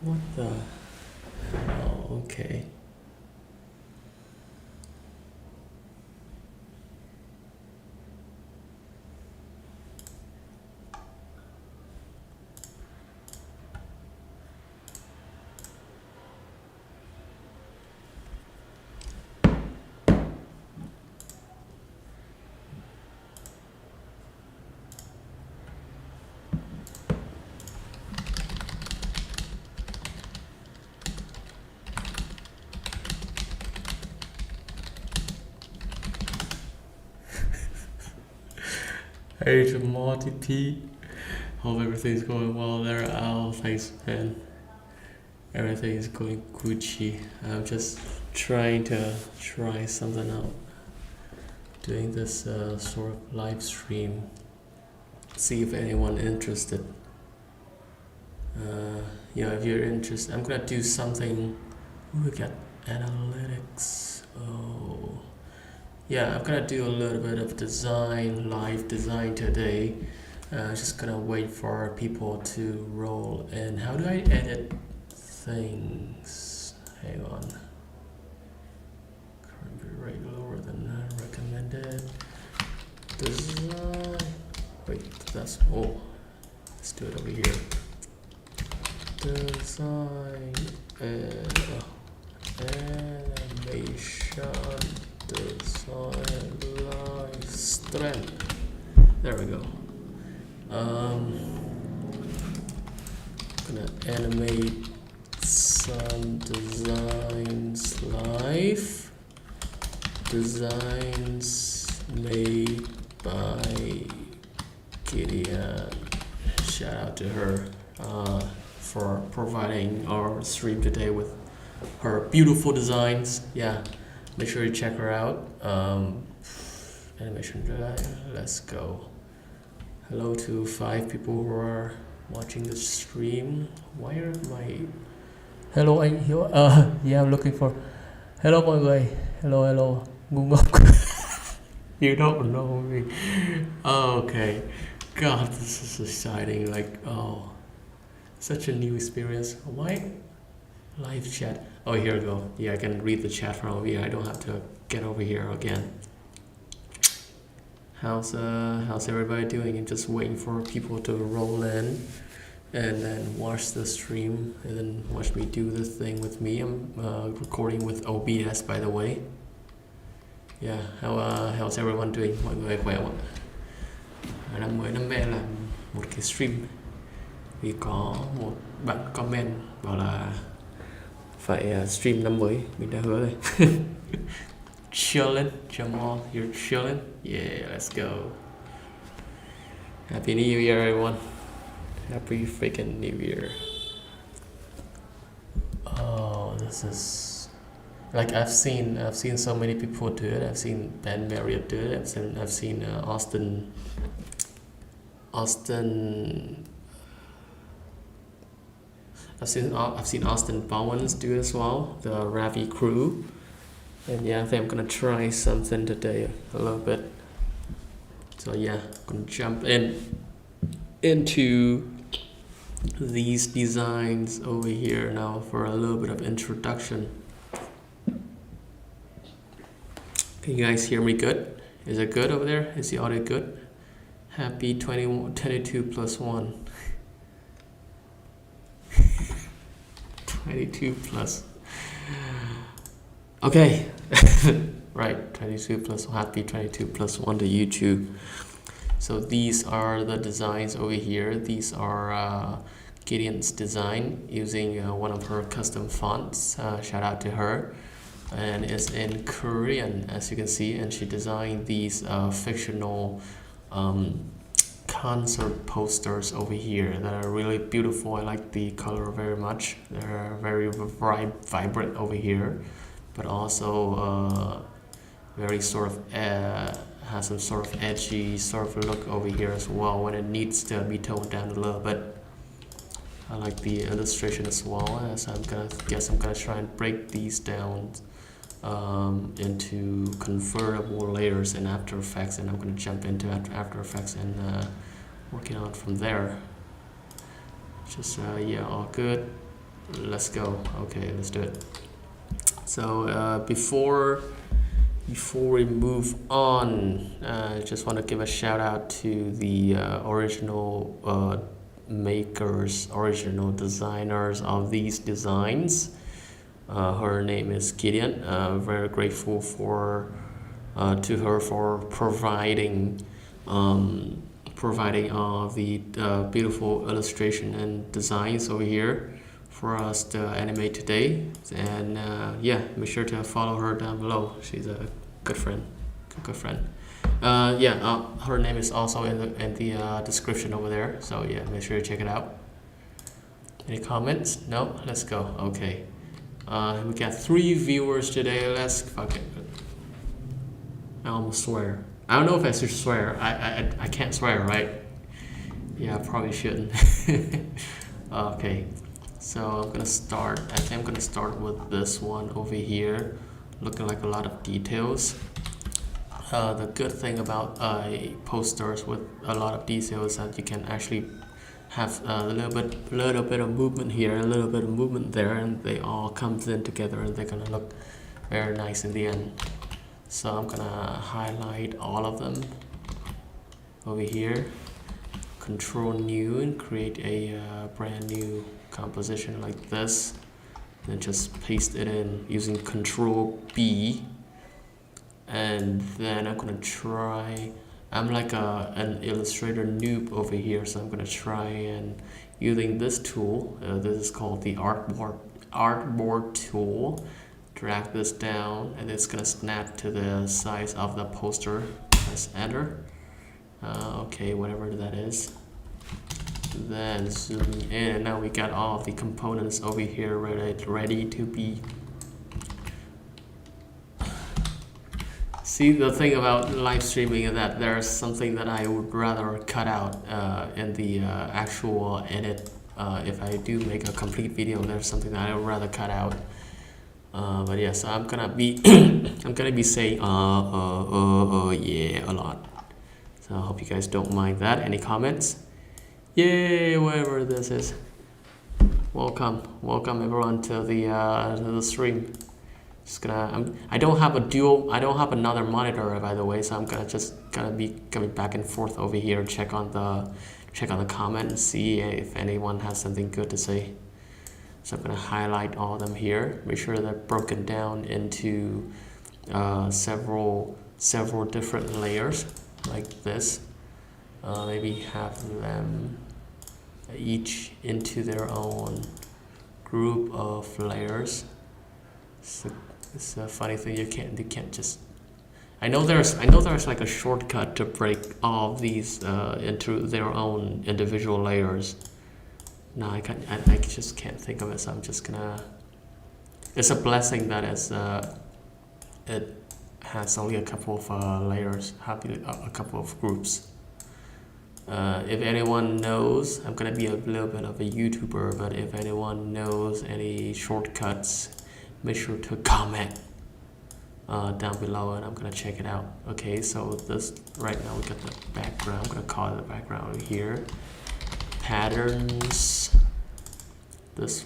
What the? Oh, okay. Hey, Jamal TP. Hope everything's going well there. Al, thanks, man. Everything is going Gucci. I'm just try something out. Doing this sort of live stream. See if anyone interested. If you're interested, I'm gonna do something. We got analytics. Oh, yeah, I'm gonna do a little bit of design, live design today. Just gonna wait for people to roll in. How do I edit things? Hang on. Current view rate lower than recommended. Design. Wait, that's let's do it over here. Design and animation design live Strem. There we go. Gonna animate some designs live. Designs made by gydient. Shout out to her for providing our stream today with her beautiful designs. Yeah, make sure you check her out. Animation design. Let's go. Hello to 5 people who are watching the stream. Why are my hello anh Hiếu? Yeah, I'm looking for hello mọi người. Hello. Ngu ngốc. You don't know me. Okay. God, this is exciting. Like, such a new experience. Why live chat? Oh, here we go. Yeah, I can read the chat from over here. I don't have to get over here again. How's everybody doing? I'm just waiting for people to roll in and then watch the stream and then watch me do this thing with me. I'm recording with OBS, by the way. Yeah, how's everyone doing? Mọi người khỏe không ạ? Năm mới năm mẹ làm một cái stream vì có một bạn comment bảo là phải stream năm mới, mình đã hứa rồi. Chillin', Jamal, you're chillin'? Yeah, let's go. Happy New Year, everyone. Happy freaking New Year. Oh, this is like I've seen so many people do it. I've seen Ben Marriott do it. I've seen Austin. I've seen Austin Bowens do it as well. The Ravi crew. And yeah, I think I'm gonna try something today a little bit. So yeah, I'm gonna jump into these designs over here now for a little bit of introduction. Can you guys hear me good? Is it good over there? Is the audio good? Happy 22 plus 1. 22 plus. Okay. Right, 22 plus happy 22 plus 1 to YouTube. So these are the designs over here. These are Gideon's design using one of her custom fonts. Shout out to her. And it's in Korean, as you can see. And she designed these fictional concert posters over here that are really beautiful. I like the color very much. They're very vibrant over here, but also very sort of has some sort of edgy sort of look over here as well when it needs to be toned down a little bit. I like the illustration as well, as I'm gonna try and break these down into convertible layers in After Effects, and I'm gonna jump into After Effects and working on from there. Just yeah, all good. let's go. Okay, let's do it. So before we move on, I just want to give a shout out to the original makers, original designers of these designs. Her name is Gydient. Very grateful to her for providing all the beautiful illustration and designs over here for us to animate today. And yeah, make sure to follow her down below. She's a good friend. Her name is also in the description over there. So yeah, make sure you check it out. Any comments? No? Let's go. Okay. We got 3 viewers today. Let's fuck it. I almost swear. I don't know if I should swear. I can't swear, right? Yeah, I probably shouldn't. Okay. So I'm gonna start. I think I'm gonna start with this one over here, looking like a lot of details. The good thing about posters with a lot of details is that you can actually have a little bit of movement here, a little bit of movement there, and they all comes in together, and they're gonna look very nice in the end. So I'm gonna highlight all of them over here. Control new and create a brand new composition like this, then just paste it in using Control B. And then I'm gonna try, I'm like an Illustrator noob over here, so I'm gonna try and using this tool. This is called the artboard tool. Drag this down, and it's gonna snap to the size of the poster. Press enter. Okay, whatever that is. Then zoom in, and now we got all of the components over here ready to be. See, the thing about live streaming is that there's something that I would rather cut out in the actual edit. If I do make a complete video, there's something that I would rather cut out. But yeah, so I'm gonna be saying yeah a lot. So I hope you guys don't mind that. Any comments? Yay, whatever this is. Welcome everyone to the stream. Just gonna I don't have another monitor, by the way, so I'm gonna be coming back and forth over here, check on the comment and see if anyone has something good to say. So I'm gonna highlight all of them here. Make sure they're broken down into several different layers like this. Maybe have them each into their own group of layers. It's a funny thing. You can't just. I know there's like a shortcut to break all of these into their own individual layers. No, I just can't think of it. So I'm just gonna. It's a blessing that it has only a couple of layers, a couple of groups. If anyone knows, I'm gonna be a little bit of a YouTuber, but if anyone knows any shortcuts, make sure to comment down below, and I'm gonna check it out. Okay, so this right now we got the background. I'm gonna call it the background here. Patterns. This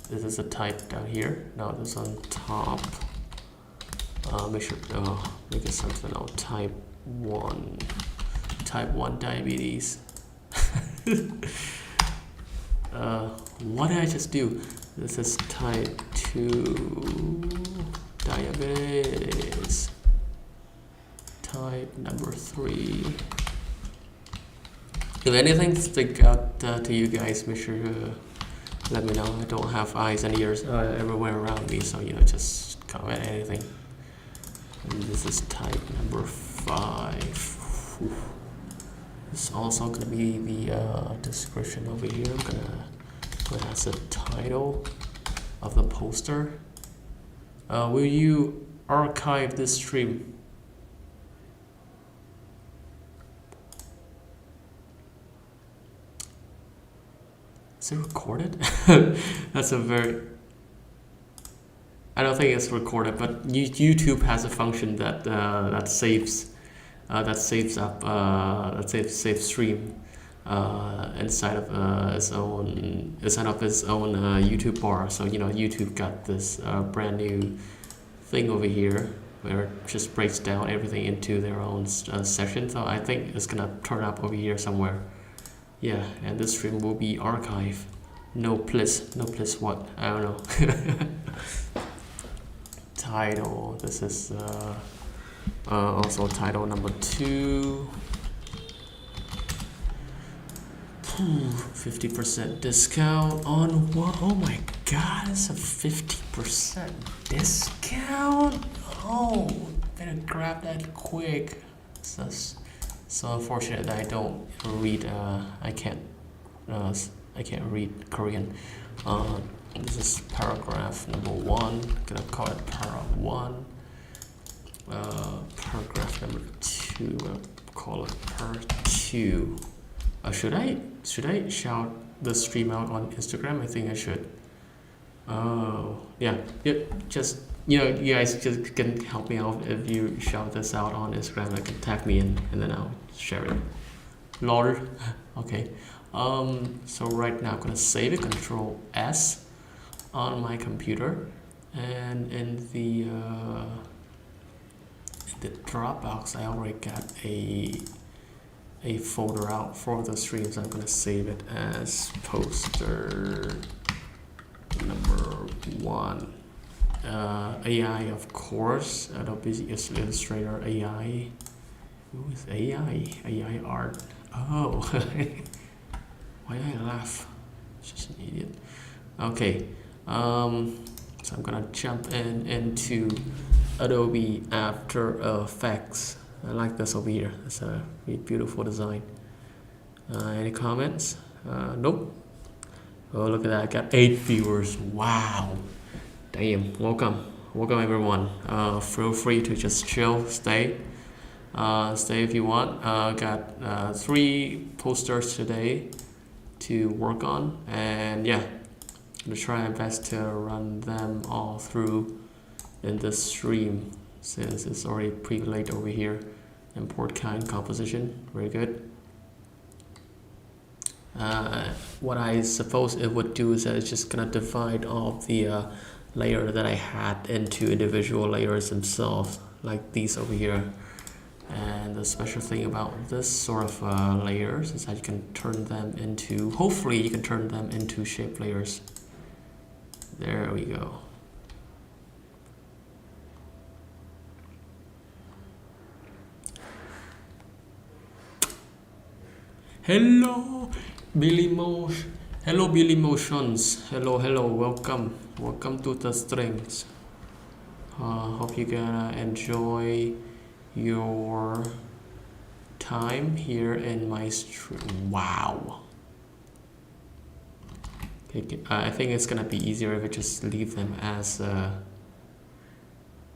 is a type down here. Now this on top. Make it something else. Type 1 diabetes. What did I just do? This is type 2 diabetes. Type number 3. If anything stick out to you guys, make sure to let me know. I don't have eyes and ears everywhere around me, so just comment anything. And this is type number 5. It's also gonna be the description over here. I'm gonna put as a title of the poster. Will you archive this stream? Is it recorded? That's a very... I don't think it's recorded, but YouTube has a function that saves stream. inside of its own YouTube bar. So YouTube got this brand new thing over here where it just breaks down everything into their own section. So I think it's gonna turn up over here somewhere. Yeah, and this stream will be archived. No place what? I don't know. Title. This is also title number 2. 50% discount on what? Oh my god, it's a 50% discount. Oh, better grab that quick. It's so unfortunate that I don't read. I can't read Korean. This is paragraph number 1. Gonna call it para 1. Paragraph number 2. I'll call it para 2. Should I shout the stream out on Instagram? I think I should. Oh yeah. Just you guys just can help me out if you shout this out on Instagram. Like, tag me in, and then I'll share it. Lol. Okay. So right now I'm gonna save it. Control S on my computer, and in the Dropbox I already got a folder out for the streams. I'm gonna save it as poster number 1. AI, of course. Adobe Illustrator AI. Who is AI? AI art. Oh, why did I laugh? Just an idiot. Okay. So I'm gonna jump into Adobe After Effects. I like this over here. It's a really beautiful design. Any comments? Nope. Oh, look at that. I got 8 viewers. Wow. Damn. Welcome everyone. Feel free to just chill, stay if you want. Got 3 posters today to work on, and yeah, I'm gonna try my best to run them all through in this stream, since it's already pretty late over here. Import kind composition, very good. What I suppose it would do is that it's just gonna divide all of the layer that I had into individual layers themselves, like these over here. And the special thing about this sort of layers is that you can turn them into, hopefully you can turn them into shape layers. There we go. Hello Billy Motion. Hello Billy Motions. Hello, welcome to the strings. Hope you're gonna enjoy your time here in my stream. Wow. Okay, I think it's gonna be easier if I just leave them as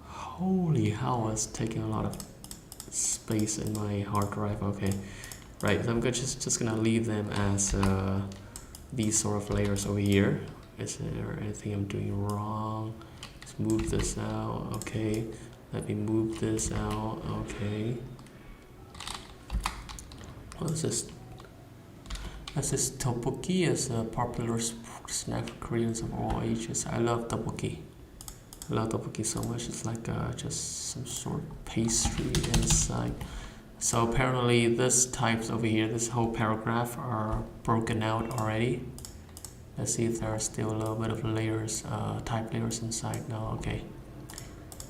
holy hell, it's taking a lot of space in my hard drive. Okay, right, so I'm just gonna leave them as these sort of layers over here. Is there anything I'm doing wrong? Let's move this out. Okay, let me move this out. Okay, what is this? This is tteokbokki. Is a popular snack for Koreans of all ages. I love tteokbokki. I love tteokbokki so much. It's like just some sort of pastry inside. So apparently this types over here, this whole paragraph are broken out already. Let's see if there are still a little bit of layers, type layers inside now. Okay.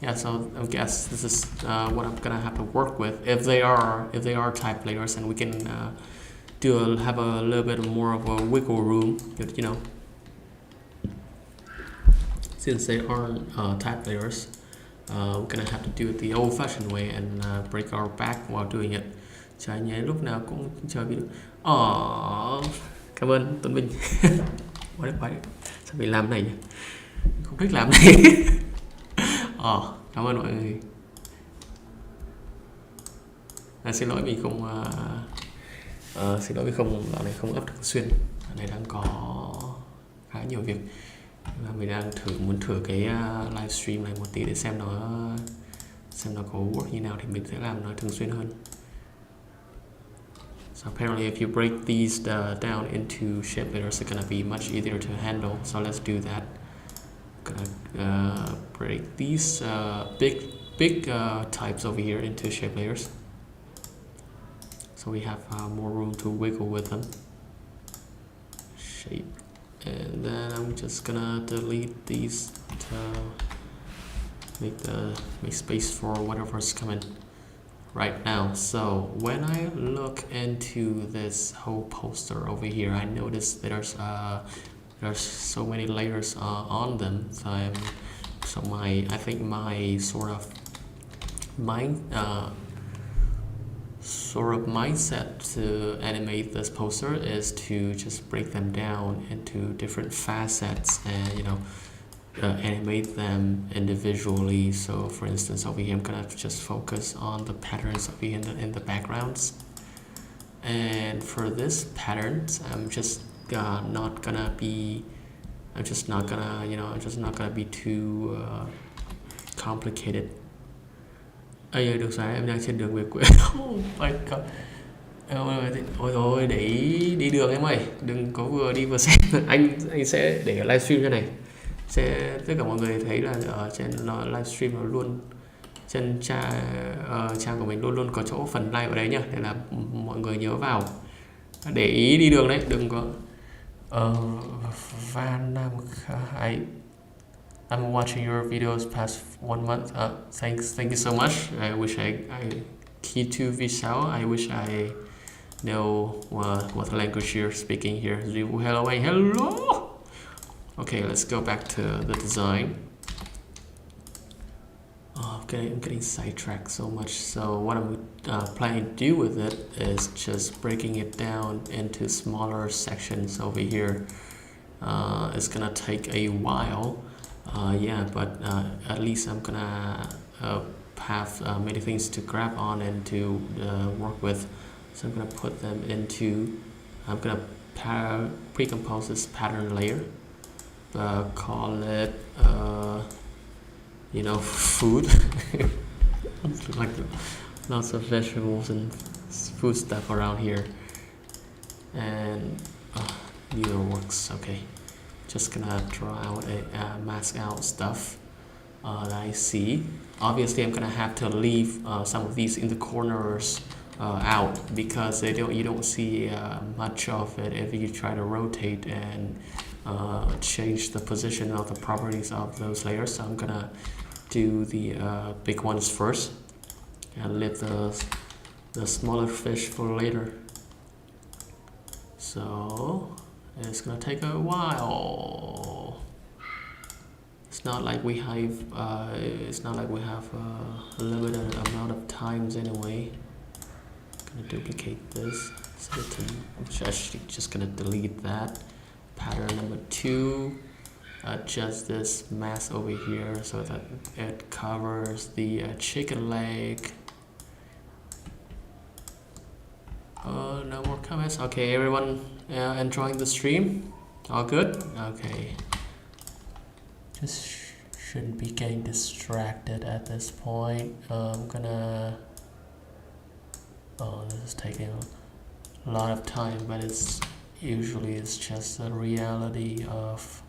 Yeah, so I guess this is what I'm gonna have to work with. If they are type layers, and we can have a little bit more of a wiggle room, you know, since they aren't type layers. We're gonna have to do it the old-fashioned way and break our back while doing it. Chào nhé, lúc nào cũng chờ video. Cảm ơn Tuấn Minh. Quay sao bị làm này nhỉ? Không thích làm này. Cảm ơn mọi người. Xin lỗi mình không dạo này không up thường xuyên. Dạo này đang có khá nhiều việc. Mình đang muốn thử cái livestream này một tí để xem nó có work như nào, thì mình sẽ làm nó thường xuyên hơn. So apparently if you break these down into shape layers, it's gonna be much easier to handle. So let's do that. Gonna break these big types over here into shape layers, so we have more room to wiggle with them. Shape, and then I'm just gonna delete these to make space for whatever's coming right now. So when I look into this whole poster over here, I notice there's so many layers on them. So I think my sort of mindset to animate this poster is to just break them down into different facets and animate them individually. So for instance, over here I'm gonna just focus on the patterns over here in the backgrounds, and for this patterns I'm just not gonna be too complicated. Được rồi, em đang trên đường về quê. Oh my god. Ôi thôi, để ý đi đường em ơi, đừng có vừa đi vừa xem. anh sẽ để livestream cho này, tất cả mọi người thấy là ở trên livestream nó luôn trên trang của mình luôn luôn có chỗ phần like ở đấy nhá, để là mọi người nhớ vào để ý đi đường đấy, đừng có Van Nam. I'm watching your videos past 1 month. Thank you so much. I wish I Kitu Visao. I wish I know what language you're speaking here. Hello and hello. Okay, let's go back to the design. I'm getting sidetracked so much. So what I'm planning to do with it is just breaking it down into smaller sections over here. It's gonna take a while. But at least I'm gonna have many things to grab on and to work with. So I'm gonna put them into, I'm gonna pre-compose this pattern layer, call it food. Like lots of vegetables and food stuff around here, and neither works. Okay, just gonna draw out mask out stuff that I see. Obviously I'm gonna have to leave some of these in the corners out, because you don't see much of it if you try to rotate and change the position of the properties of those layers. So I'm gonna do the big ones first and leave the smaller fish for later. So it's gonna take a while. It's not like we have a limited amount of times anyway. I'm gonna duplicate this. I'm actually just gonna delete that. Pattern number 2. Adjust this mask over here so that it covers the chicken leg. No more comments. Okay, everyone enjoying the stream? All good? Okay. Just shouldn't be getting distracted at this point. I'm gonna... Oh, this is taking a lot of time, but it's just the reality of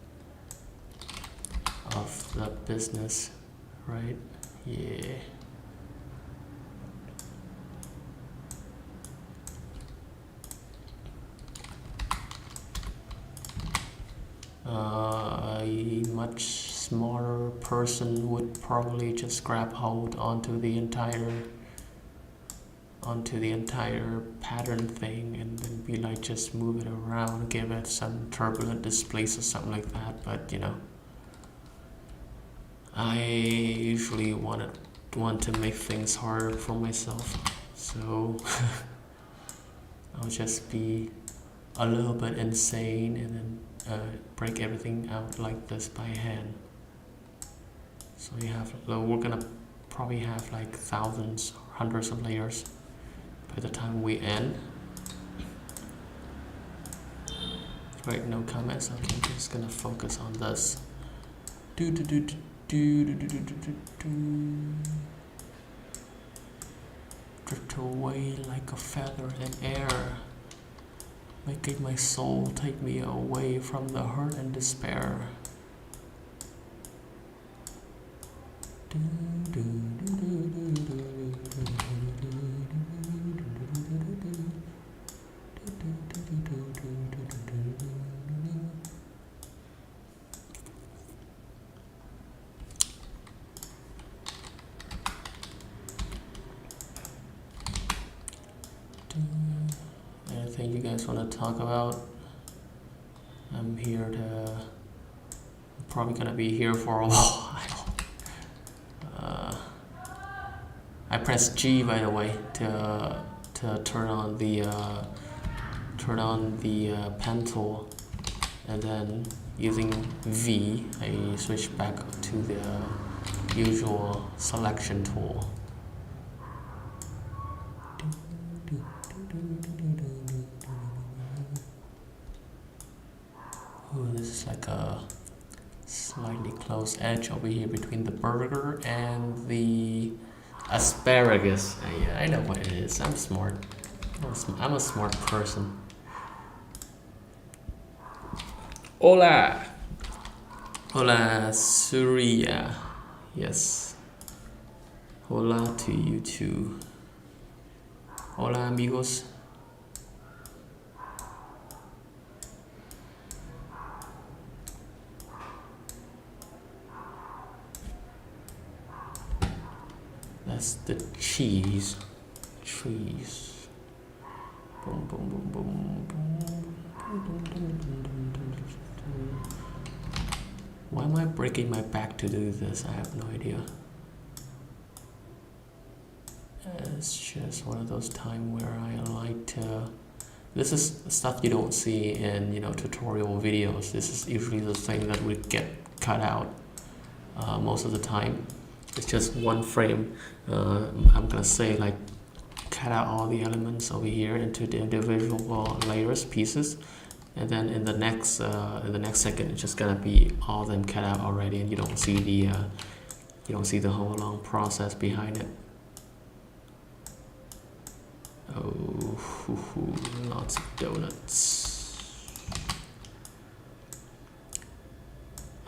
the business, right? Yeah. A much smaller person would probably just grab hold onto the entire pattern thing and then be like, just move it around, give it some turbulent displace or something like that. But I usually want to make things harder for myself, so I'll just be a little bit insane and then break everything out like this by hand. So we're gonna probably have like thousands or hundreds of layers by the time we end. Right, no comments. Okay, I'm just gonna focus on this. drift away like a feather in air, making my soul take me away from the hurt and despair. Anything you guys want to talk about? I'm here to. I'm probably gonna be here for a while. I press G, by the way, to turn on the pen tool, and then using V, I switch back to the usual selection tool. Oh, this is like a slightly close edge over here between the burger and the asparagus. I know what it is. I'm smart. I'm a smart person. Hola! Hola, Surya. Yes. Hola to you too. Hola, amigos. That's the cheese. Cheese. Boom, boom, boom, boom, boom. Why am I breaking my back to do this? I have no idea. It's just one of those times where I like to. This is stuff you don't see in tutorial videos. This is usually the thing that would get cut out most of the time. It's just one frame. I'm gonna say like cut out all the elements over here into the individual layers, pieces, and then in the next second it's just gonna be all of them cut out already, and you don't see the whole long process behind it. Oh, lots of donuts.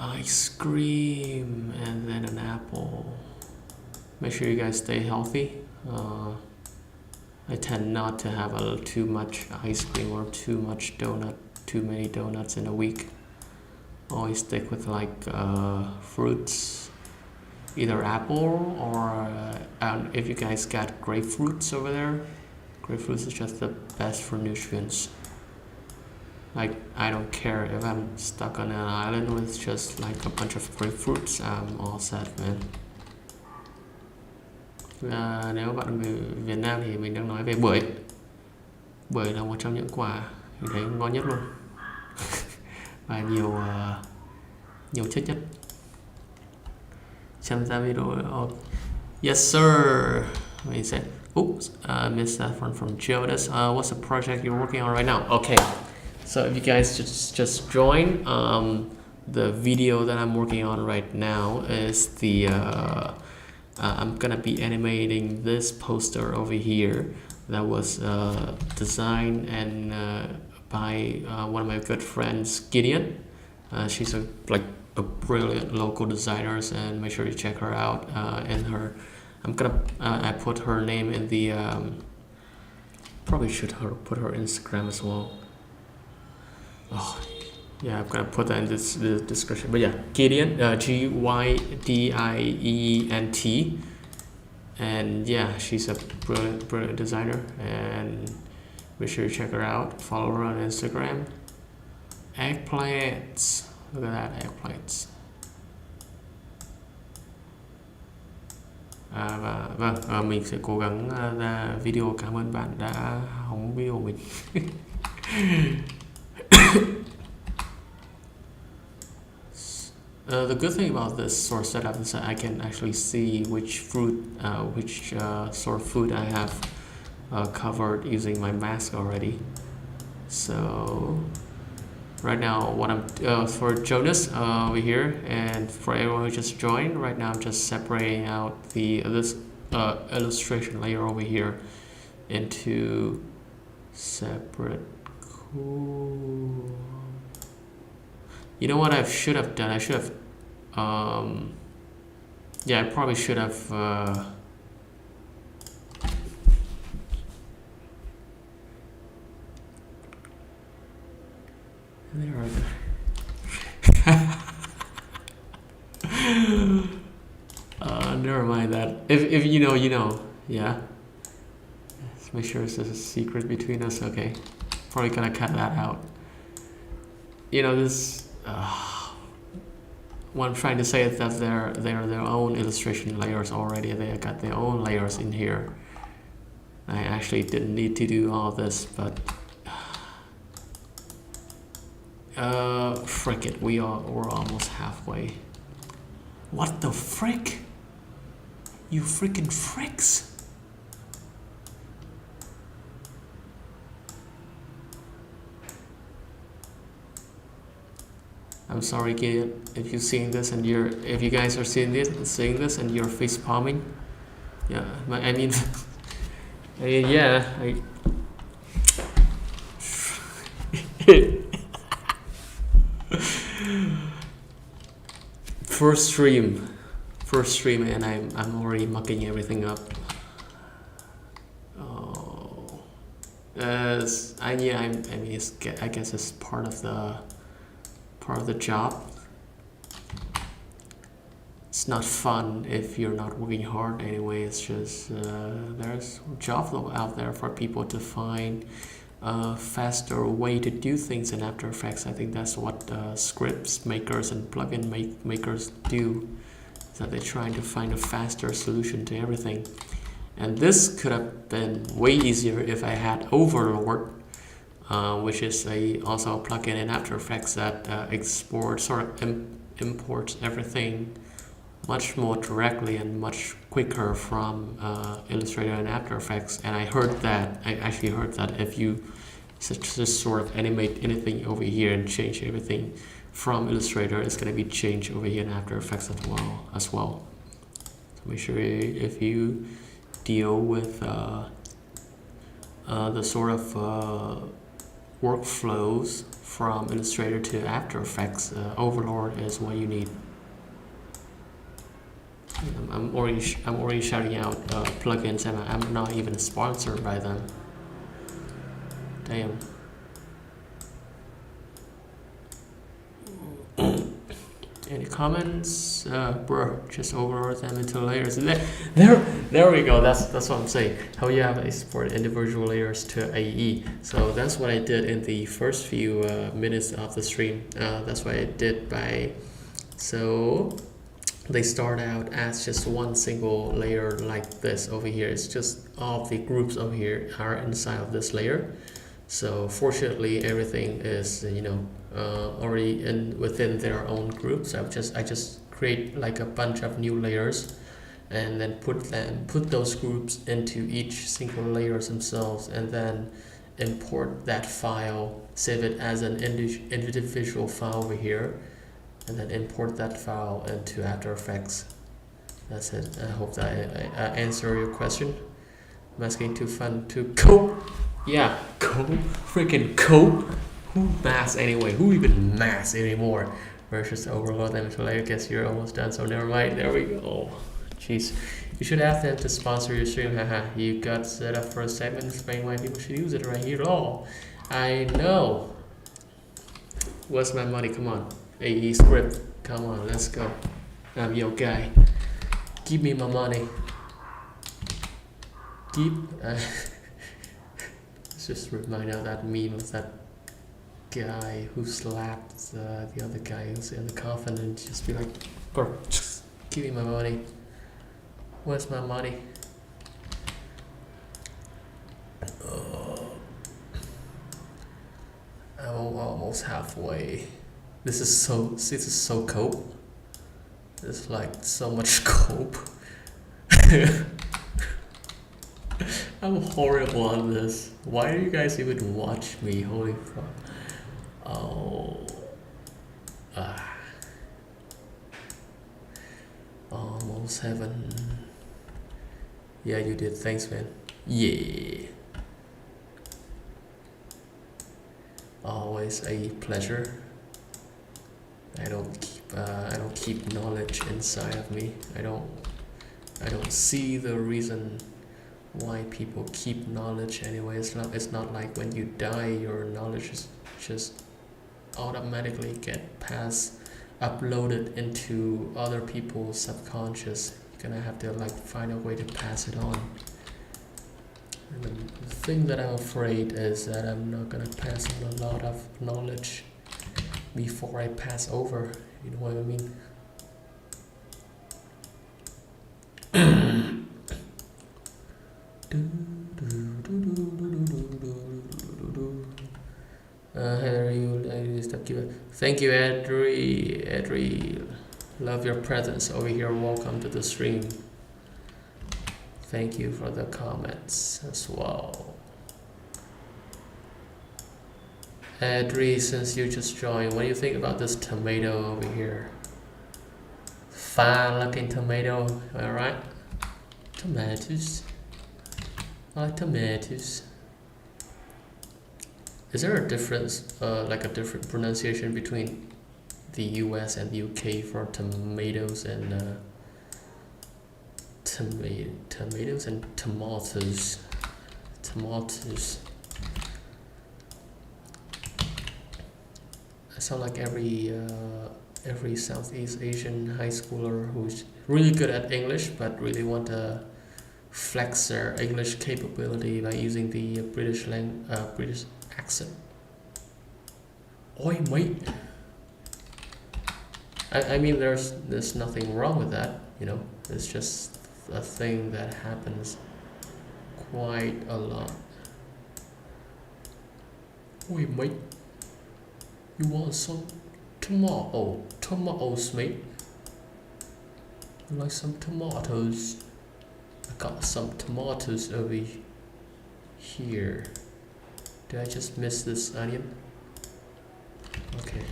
Ice cream and then an apple. Make sure you guys stay healthy. I tend not to have too much ice cream or too many donuts in a week. Always stick with like fruits, either apple or if you guys got grapefruits over there. Grapefruits is just the best for nutrients. Like, I don't care if I'm stuck on an island with just like a bunch of grapefruits, I'm all set, man. Nếu bạn người Việt Nam thì mình đang nói về bưởi. Bưởi là một trong những quả mình thấy ngon nhất luôn. Và nhiều chất nhất. Xem ra video. Yes sir. Wait a sec. Oops, missed that one from Jonas. What's the project you're working on right now? Okay. So if you guys just join, the video that I'm working on right now is the I'm gonna be animating this poster over here that was designed and by one of my good friends, Gydient. She's a brilliant local designer, and make sure you check her out. And her, I put her name in the probably should put her Instagram as well. Oh, yeah, I'm gonna put that in the description. But yeah, Gydient, Gydient, and yeah, she's a brilliant designer. And make sure you check her out. Follow her on Instagram. Eggplants. Look at that, eggplants. Và mình sẽ cố gắng ra video. Cảm ơn bạn đã hóng video mình. The good thing about this sort of setup is that I can actually see which sort of food I have covered using my mask already. So right now, what I'm for Jonas over here, and for everyone who just joined, right now I'm just separating out this illustration layer over here into separate. Cool. You know what I should have done? I should have, yeah, I probably should have, there we go. Never mind that. If you know, you know. Yeah. Let's make sure it's just a secret between us. Okay. Probably gonna cut that out. You know, this. What I'm trying to say is that they're their own illustration layers already. They got their own layers in here. I actually didn't need to do all this, but frick it, we're almost halfway. What the frick? You freaking fricks! I'm sorry, Gideon, if you're seeing this and if you guys are seeing this and you're face palming. Yeah, I mean, yeah, first stream, and I'm already mucking everything up. Oh, I mean, I guess it's part of the job. It's not fun if you're not working hard anyway. It's just there's jobs out there for people to find a faster way to do things in After Effects. I think that's what scripts makers and plugin makers do. That they're trying to find a faster solution to everything. And this could have been way easier if I had Overlord, which is also a plugin in After Effects that exports or imports everything much more directly and much quicker from Illustrator and After Effects. And I actually heard that if you just sort of animate anything over here and change everything from Illustrator, it's going to be changed over here in After Effects as well. So make sure if you deal with the sort of workflows from Illustrator to After Effects, Overlord is what you need. I'm already shouting out plugins, and I'm not even sponsored by them. Damn. Any comments? Bro, just overlord them into layers. There we go. That's what I'm saying. How you have export individual layers to AE. So that's what I did in the first few minutes of the stream. That's what I did by. So they start out as just one single layer like this over here. It's just all of the groups over here are inside of this layer. So fortunately, everything is already within their own groups. I just create like a bunch of new layers, and then put those groups into each single layers themselves, and then import that file, save it as an individual file over here, and then import that file into After Effects. That's it. I hope that I answer your question. I'm asking too fun to cope. Yeah, cope. Freaking cope. Who masks anyway? Who even masks anymore? Versus overload them until I guess you're almost done, so never mind. There we go. Jeez. You should ask them to sponsor your stream. Haha. You got set up for a segment. Explain why people should use it right here. Oh, I know. What's my money? Come on. AE script. Come on, let's go. I'm your guy. Give me my money. Let's just remind out that meme of that guy who slapped the other guy who's in the coffin, and just be like, bro, just give me my money. Where's my money? I'm almost halfway. This is so cope. There's like so much cope. I'm horrible on this. Why do you guys even watch me? Holy fuck. Oh. Almost heaven. Yeah, you did. Thanks, man. Yeah. Always a pleasure. I don't keep knowledge inside of me. I don't see the reason why people keep knowledge anyway. It's not like when you die your knowledge is just automatically get passed uploaded into other people's subconscious. You're gonna have to like find a way to pass it on. And the thing that I'm afraid is that I'm not gonna pass on a lot of knowledge before I pass over. You know what I mean? Thank you, Edri. Love your presence over here. Welcome to the stream. Thank you for the comments as well. Edri, since you just joined, what do you think about this tomato over here? Fine looking tomato, am I right? Tomatoes. I like tomatoes. Is there a difference, like a different pronunciation between the US and the UK for tomatoes and tomatoes and tomatoes? Tomatoes. I sound like every Southeast Asian high schooler who's really good at English but really want to flex their English capability by using the British accent. Oi, mate. I mean, there's nothing wrong with that, you know. It's just a thing that happens quite a lot. Oi, mate. You want some tomatoes, mate? You like some tomatoes? I got some tomatoes over here. Did I just miss this onion? Okay.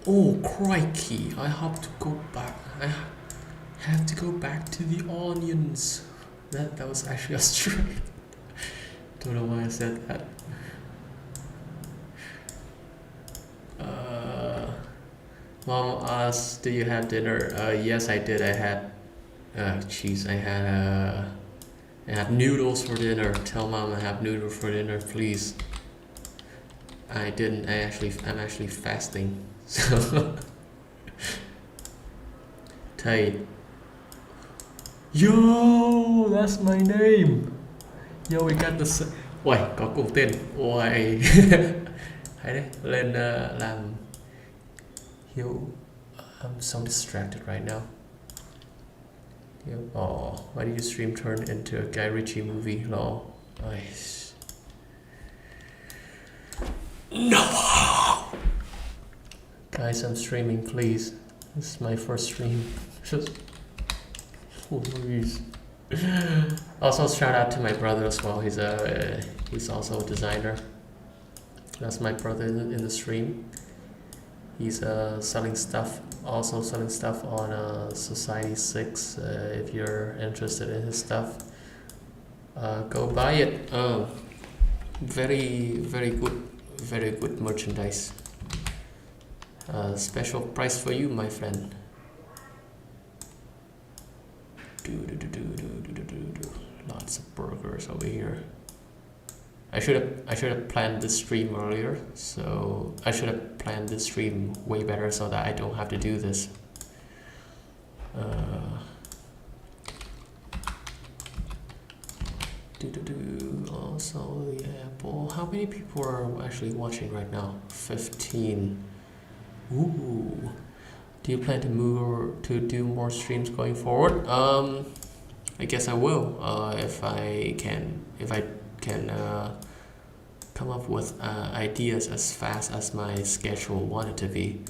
Oh crikey! I have to go back. I have to go back to the onions. That was actually a straight. Don't know why I said that. Mom asked, "Do you have dinner?" Yes, I did. I had. Cheese. I had noodles for dinner. Tell mom I have noodles for dinner, please. I didn't. I'm actually fasting. So. Thầy. Yo, that's my name. Yo, we got the. Uầy, có cùng tên. Uầy. Hãy đấy, lên làm. Yo, I'm so distracted right now. Yo, oh, why did your stream turn into a Guy Ritchie movie? Lol. Nice. No! Guys, I'm streaming, please. This is my first stream. Just please. Also, shout out to my brother as well. He's also a designer. That's my brother in the stream. He's selling stuff on Society 6. If you're interested in his stuff, go buy it. Very good merchandise. Special price for you, my friend. Lots of burgers over here. I should have planned this stream earlier, so I should have planned this stream way better so that I don't have to do this. Also the Apple. How many people are actually watching right now? 15. Ooh. Do you plan to move or to do more streams going forward? I guess I will. If I can come up with ideas as fast as my schedule wanted to be,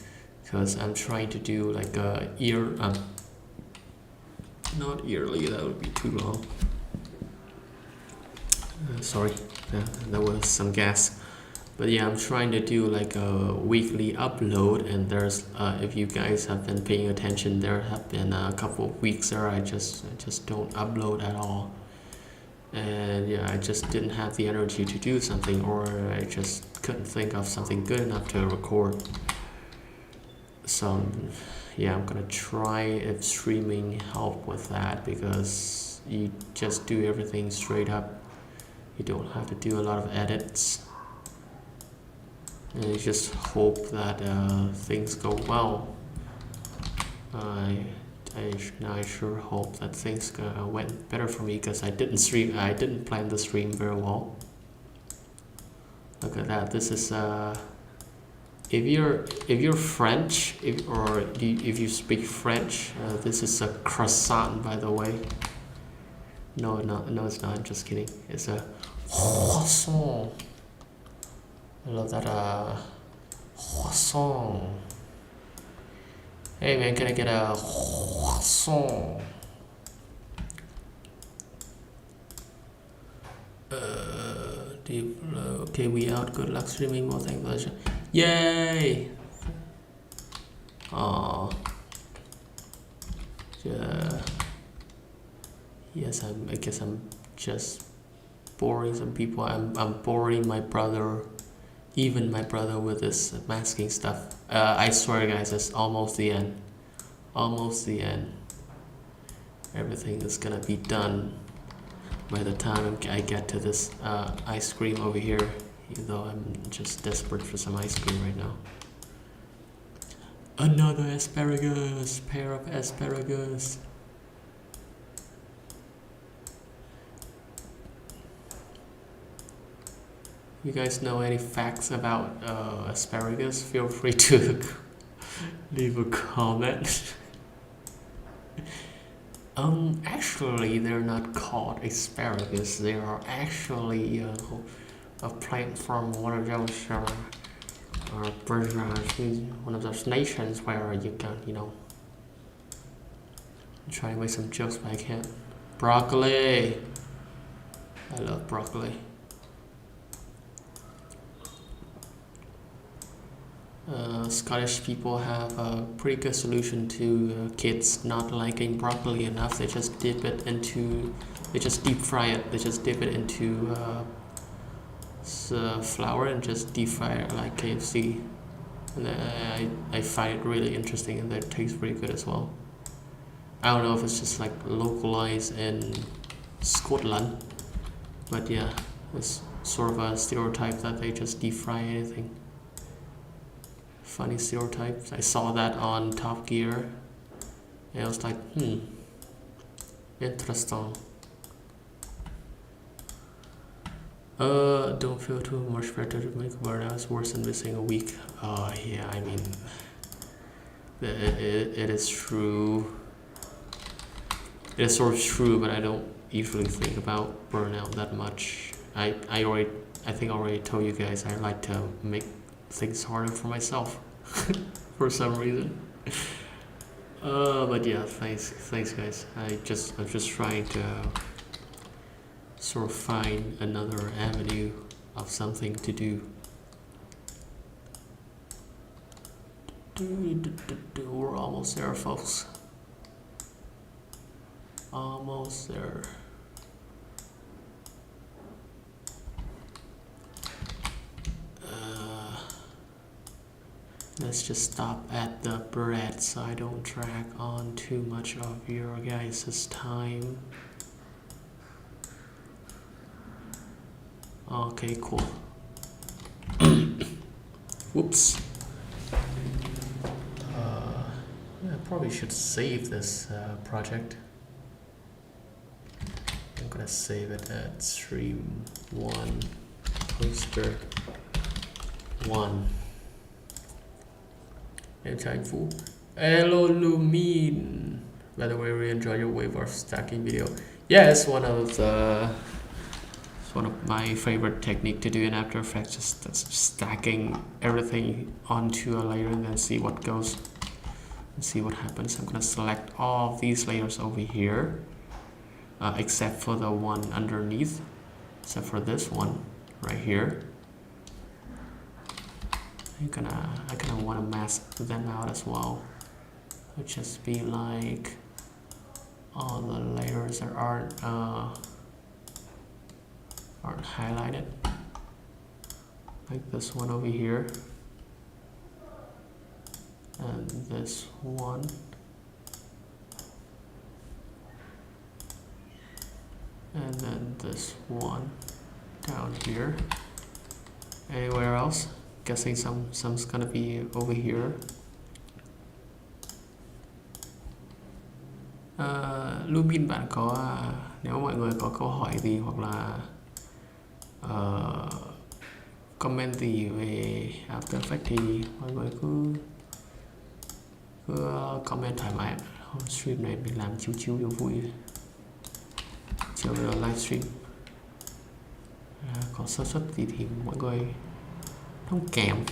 because I'm trying to do like a not yearly, that would be too long. Sorry, there was some gas, But yeah, I'm trying to do like a weekly upload, and there's if you guys have been paying attention, there have been a couple of weeks there I just don't upload at all. And yeah, I just didn't have the energy to do something, or I just couldn't think of something good enough to record. So yeah, I'm gonna try if streaming help with that, because you just do everything straight up. You don't have to do a lot of edits, and you just hope that things go well. I sure hope that things went better for me, because I didn't plan the stream very well. Look at that. This is if you're French, if you speak French, this is a croissant, by the way. No, it's not. I'm just kidding. It's a croissant. I love that. Croissant. Hey man, can I get a croissant? Okay, we out. Good luck streaming more. Thanks. Yay! Aww. Yeah. Yes, I guess I'm just boring some people. I'm boring my brother, even my brother, with this masking stuff. I swear, guys, it's almost the end. Almost the end. Everything is gonna be done by the time I get to this ice cream over here. Even though I'm just desperate for some ice cream right now. Another asparagus, pair of asparagus. You guys know any facts about asparagus? Feel free to leave a comment. Actually, they're not called asparagus. They are actually a plant from one of those one of those nations where you can, I'm trying to make some jokes, but I can't. Broccoli. I love broccoli. Scottish people have a pretty good solution to kids not liking broccoli enough. They just deep fry it. They just dip it into flour and just deep fry it like KFC. And I find it really interesting, and that tastes pretty good as well. I don't know if it's just like localized in Scotland, but yeah, it's sort of a stereotype that they just deep fry anything. Funny stereotypes. I saw that on Top Gear, and I was like, interesting. Don't feel too much pressure to make a burnout. It's worse than missing a week. Yeah, I mean, it is true. It is sort of true, but I don't usually think about burnout that much. I think I already told you guys I like to make things harder for myself for some reason. But yeah, thanks guys. I'm just trying to sort of find another avenue of something to do. We're almost there, folks. Almost there. Let's just stop at the bread so I don't drag on too much of your guys' time. Okay, cool. Whoops. I probably should save this project. I'm gonna save it at stream 1, poster 1. Anytime full. Hello Lumine. By the way, really enjoy your wave of stacking video. Yeah, it's one of my favorite technique to do in After Effects. Just stacking everything onto a layer and then see what goes. And see what happens. I'm gonna select all of these layers over here, except for the one underneath, except for this one right here. I kind of want to mask them out as well. It would just be like all the layers that aren't highlighted, like this one over here, and this one, and then this one down here. Anywhere else? Guessing some's gonna be over here. Lumin, bạn có nếu mọi người có câu hỏi gì hoặc là comment gì về After Effects thì mọi người cứ comment thoải mái. Hôm stream này mình làm chiếu cho vui, chiều là livestream. Có sơ suất gì thì mọi người thông cảm.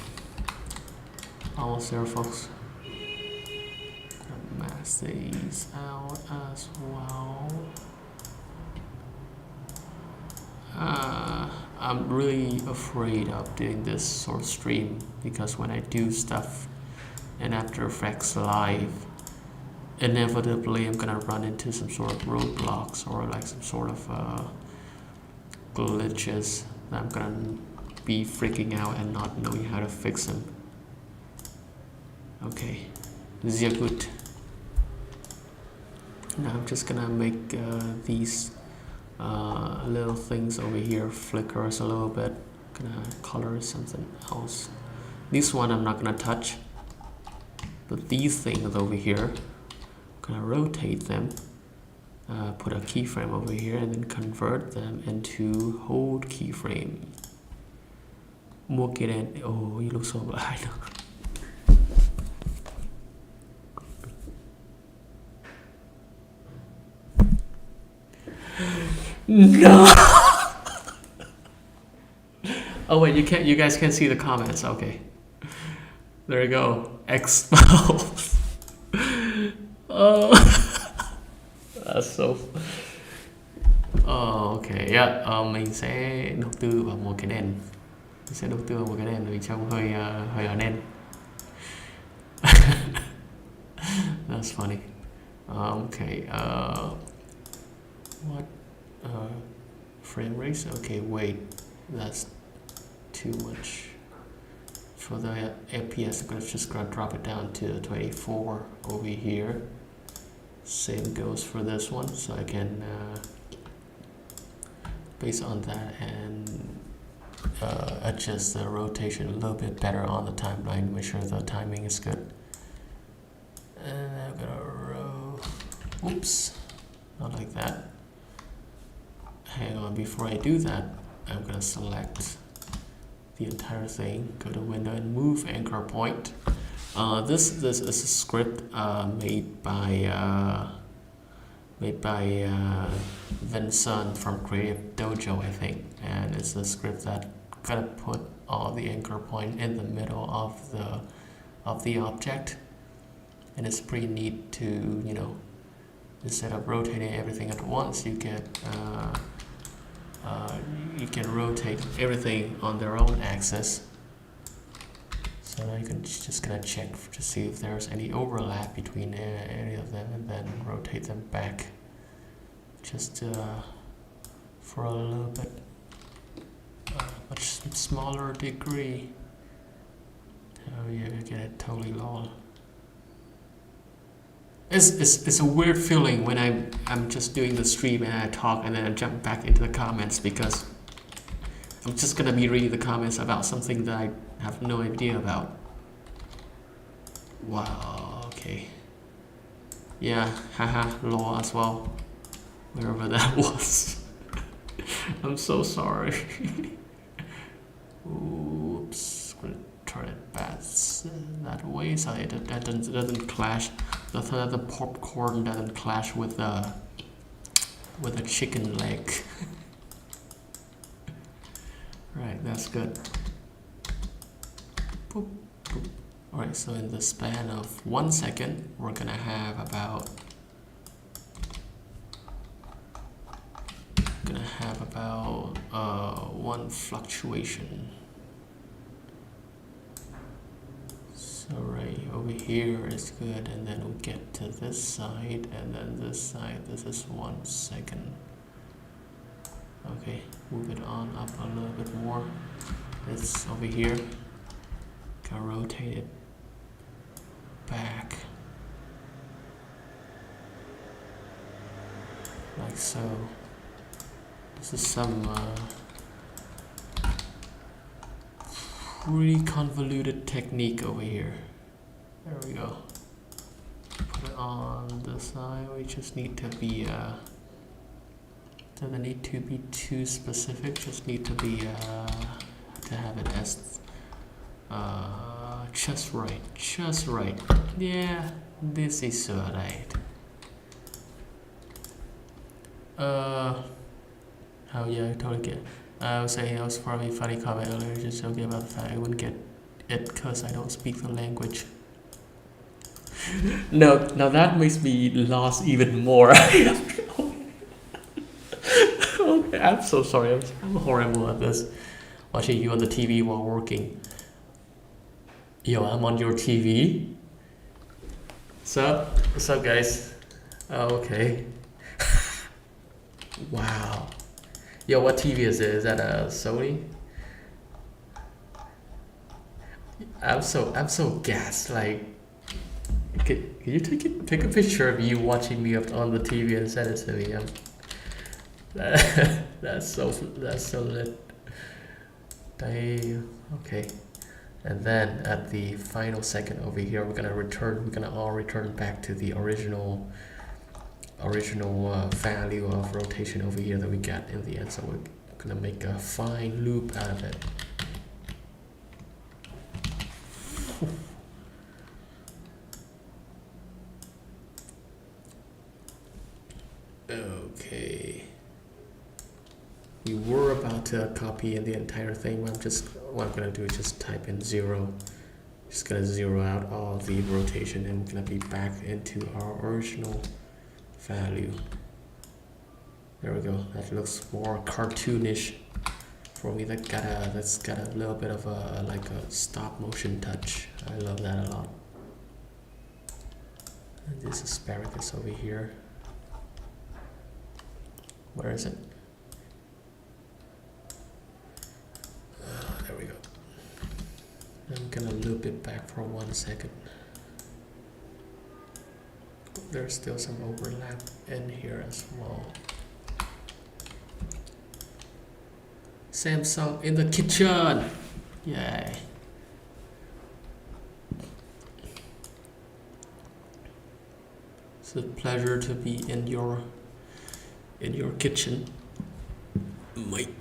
Almost there, folks. Mask these out as well. I'm really afraid of doing this sort of stream because when I do stuff in After Effects live, inevitably I'm gonna run into some sort of roadblocks or like some sort of glitches that I'm gonna be freaking out and not knowing how to fix them. Okay, sehr gut. Now I'm just gonna make these little things over here flickers a little bit. Gonna color something else. This one I'm not gonna touch, but these things over here, gonna rotate them, put a keyframe over here, and then convert them into hold keyframe. More gydient. Oh, you look so blind. No. Oh wait, you guys can't see the comments. Okay, there you go. Expose. Oh, that's so. Okay, yeah. Mình sẽ đầu tư vào một cái đèn. Mình sẽ đầu tư vào một cái đèn vì trông hơi ở đen. That's funny. Okay. What? Frame rates? Okay, wait. That's too much. For the FPS, I'm just gonna drop it down to 24 over here. Same goes for this one, so I can based on that and adjust the rotation a little bit better on the timeline, make sure the timing is good. And I'm gonna oops, not like that. Hang on, before I do that, I'm gonna select the entire thing, go to window and move anchor point. This is a script made by Vincent from Creative Dojo, I think, and it's a script that gonna put all the anchor point in the middle of the object, and it's pretty neat to, you know, instead of rotating everything at once, you can rotate everything on their own axis. So now you can just gonna check to see if there's any overlap between any of them, and then rotate them back just for a little bit much smaller degree. Oh yeah, I get it totally lol. It's a weird feeling when I'm just doing the stream and I talk and then I jump back into the comments, because I'm just gonna be reading the comments about something that I have no idea about. Wow, okay. Yeah, haha, lol as well. Wherever that was. I'm so sorry. Oops, gonna turn it back that way so that doesn't clash. That the popcorn doesn't clash with a chicken leg. Right, that's good. Boop, boop. Alright, so in the span of 1 second, we're gonna have about one fluctuation. over here is good, and then we get to this side, and then this side. This is 1 second. Okay, move it on up a little bit more. It's over here. Can rotate it back like so. This is some pretty convoluted technique over here. There we go. Put it on the side. We just need to be doesn't need to be too specific. Just need to be to have it as just right. Just right. Yeah, this is right. Oh yeah, I totally get it. I was saying it was probably a funny comment earlier, just joking about the fact I wouldn't get it because I don't speak the language. No, now that makes me lost even more. Okay, I'm so sorry. I'm horrible at this. Watching you on the TV while working. Yo, I'm on your TV. What's up, guys? Oh, okay. Wow. Yo, what TV is it? Is that a Sony? I'm so gassed. Like, can you take a picture of you watching me up on the TV and send it to me? That's so lit. Damn. Okay. And then at the final second over here, we're gonna all return back to the original value of rotation over here that we got in the end. So we're gonna make a fine loop out of it. Okay. We were about to copy in the entire thing, but what I'm gonna do is just type in 0. Just gonna zero out all the rotation, and we're gonna be back into our original value. There we go. That looks more cartoonish for me. That's got a little bit of a like a stop motion touch. I love that a lot. And this asparagus over here. Where is it? There we go. I'm gonna loop it back for 1 second. There's still some overlap in here as well. Samsung in the kitchen! Yay! It's a pleasure to be in your kitchen, mate.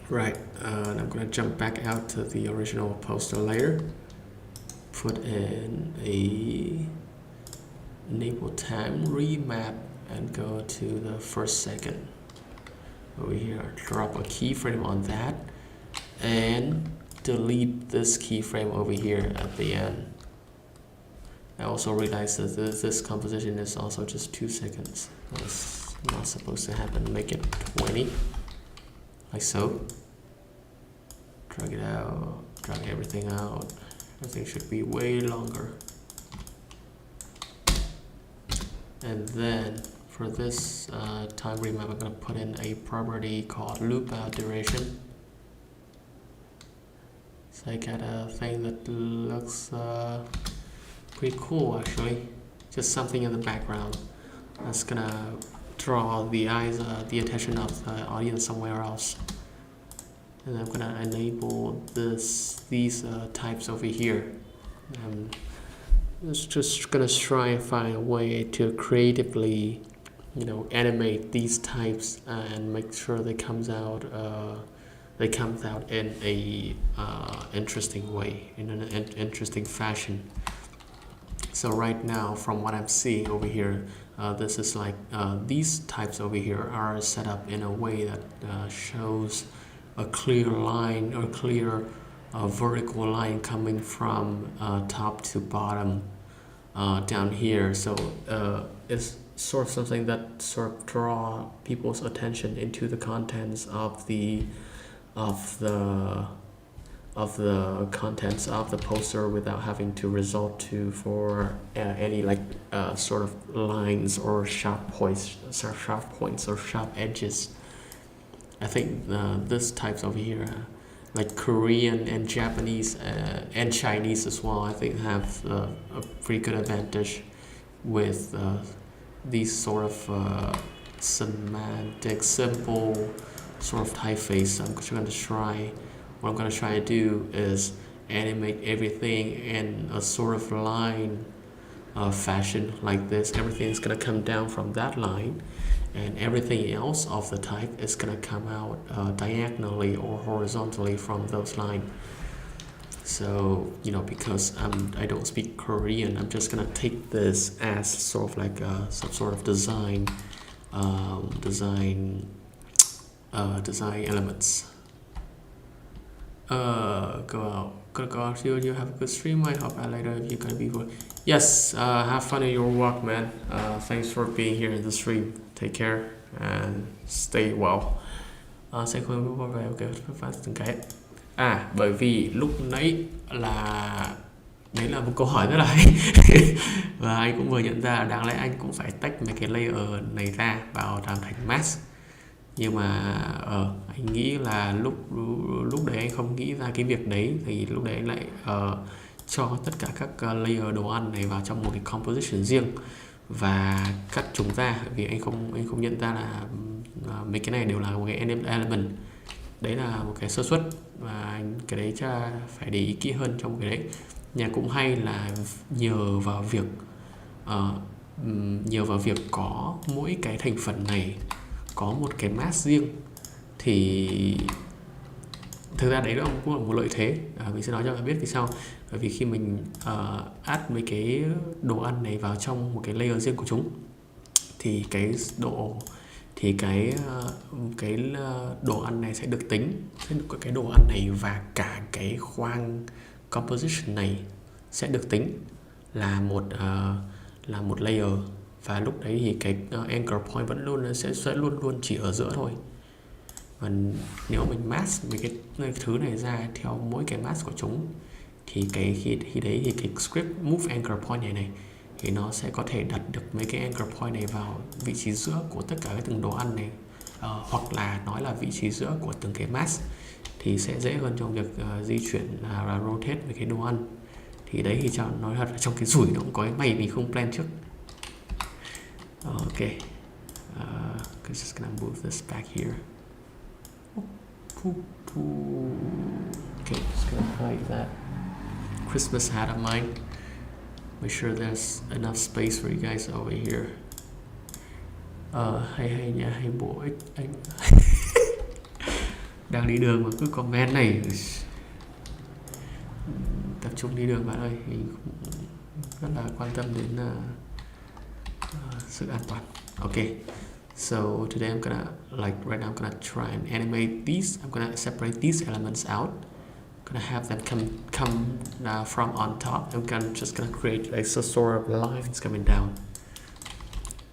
Right, and I'm gonna jump back out to the original poster layer. Put in a enable time remap and go to the first second over here. Drop a keyframe on that and delete this keyframe over here at the end. I also realized that this composition is also just 2 seconds. That's not supposed to happen. Make it 20, like so. Drag it out, drag everything out. Everything should be way longer. And then for this time remap, I'm gonna put in a property called loop out duration. So I got a thing that looks pretty cool actually. Just something in the background that's gonna draw the eyes, the attention of the audience somewhere else. And I'm gonna enable these types over here. Just gonna try and find a way to creatively, animate these types and make sure they comes out in a interesting way, in an interesting fashion. So right now, from what I'm seeing over here, this is like these types over here are set up in a way that shows a clear line or clear vertical line coming from top to bottom down here. So it's sort of something that sort of draw people's attention into the contents of the the contents of the poster without having to resort to for any like sort of lines or sharp points or sharp edges. I think this types over here, like Korean and Japanese and Chinese as well, I think have a pretty good advantage with these sort of semantic, simple sort of typeface. I'm just going to try. What I'm going to try to do is animate everything in a sort of line fashion like this. Everything is going to come down from that line, and everything else of the type is going to come out diagonally or horizontally from those lines. So, you know, because I don't speak Korean, I'm just gonna take this as sort of like some sort of design elements. Gonna go out. You have a good stream. I hope later if you're gonna be. Yes. Have fun in your walk, man. Thanks for being here in the stream. Take care and stay well. Sẽ không có về ok phát từng cái. Bởi vì lúc nãy là đấy là một câu hỏi rất là hay và anh cũng vừa nhận ra đáng lẽ anh cũng phải tách mấy cái layer này ra vào làm thành mask, nhưng mà anh nghĩ là lúc đấy anh không nghĩ ra cái việc đấy, thì lúc đấy anh lại cho tất cả các layer đồ ăn này vào trong một cái composition riêng và cắt chúng ra, vì anh không nhận ra là mấy cái này đều là một cái element. Đấy là một cái sơ suất và cái đấy chắc phải để ý kỹ hơn trong cái đấy. Nhà cũng hay là nhờ vào việc có mỗi cái thành phần này có một cái mask riêng, thì thực ra đấy cũng là một lợi thế. Mình sẽ nói cho bạn biết vì sao. Bởi vì khi mình add mấy cái đồ ăn này vào trong một cái layer riêng của chúng, thì cái đồ ăn này sẽ được tính, cái đồ ăn này và cả cái khoang composition này sẽ được tính là một layer, và lúc đấy thì cái anchor point vẫn sẽ luôn chỉ ở giữa thôi. Và nếu mình mask mấy cái thứ này ra theo mỗi cái mask của chúng, thì khi đấy thì cái script move anchor point này thì nó sẽ có thể đặt được mấy cái anchor point này vào vị trí giữa của tất cả cái từng đồ ăn này, hoặc là nói là vị trí giữa của từng cái mask, thì sẽ dễ hơn trong việc di chuyển và rotate với cái đồ ăn. Thì đấy thì nói thật là trong cái rủi nó cũng có cái may mình không plan trước. Ok, I'm just gonna move this back here. Okay, just gonna hide that Christmas hat of mine. Make sure there's enough space for you guys over here. Hay nha, hay bổ ích anh. Đang đi đường mà cứ comment này. Tập trung đi đường bạn ơi, mình rất là quan tâm đến sự an toàn. Okay, so today I'm gonna right now I'm gonna try and animate these. I'm gonna separate these elements out. I'm gonna have them come from on top. I'm just gonna create like a sort of lines coming down.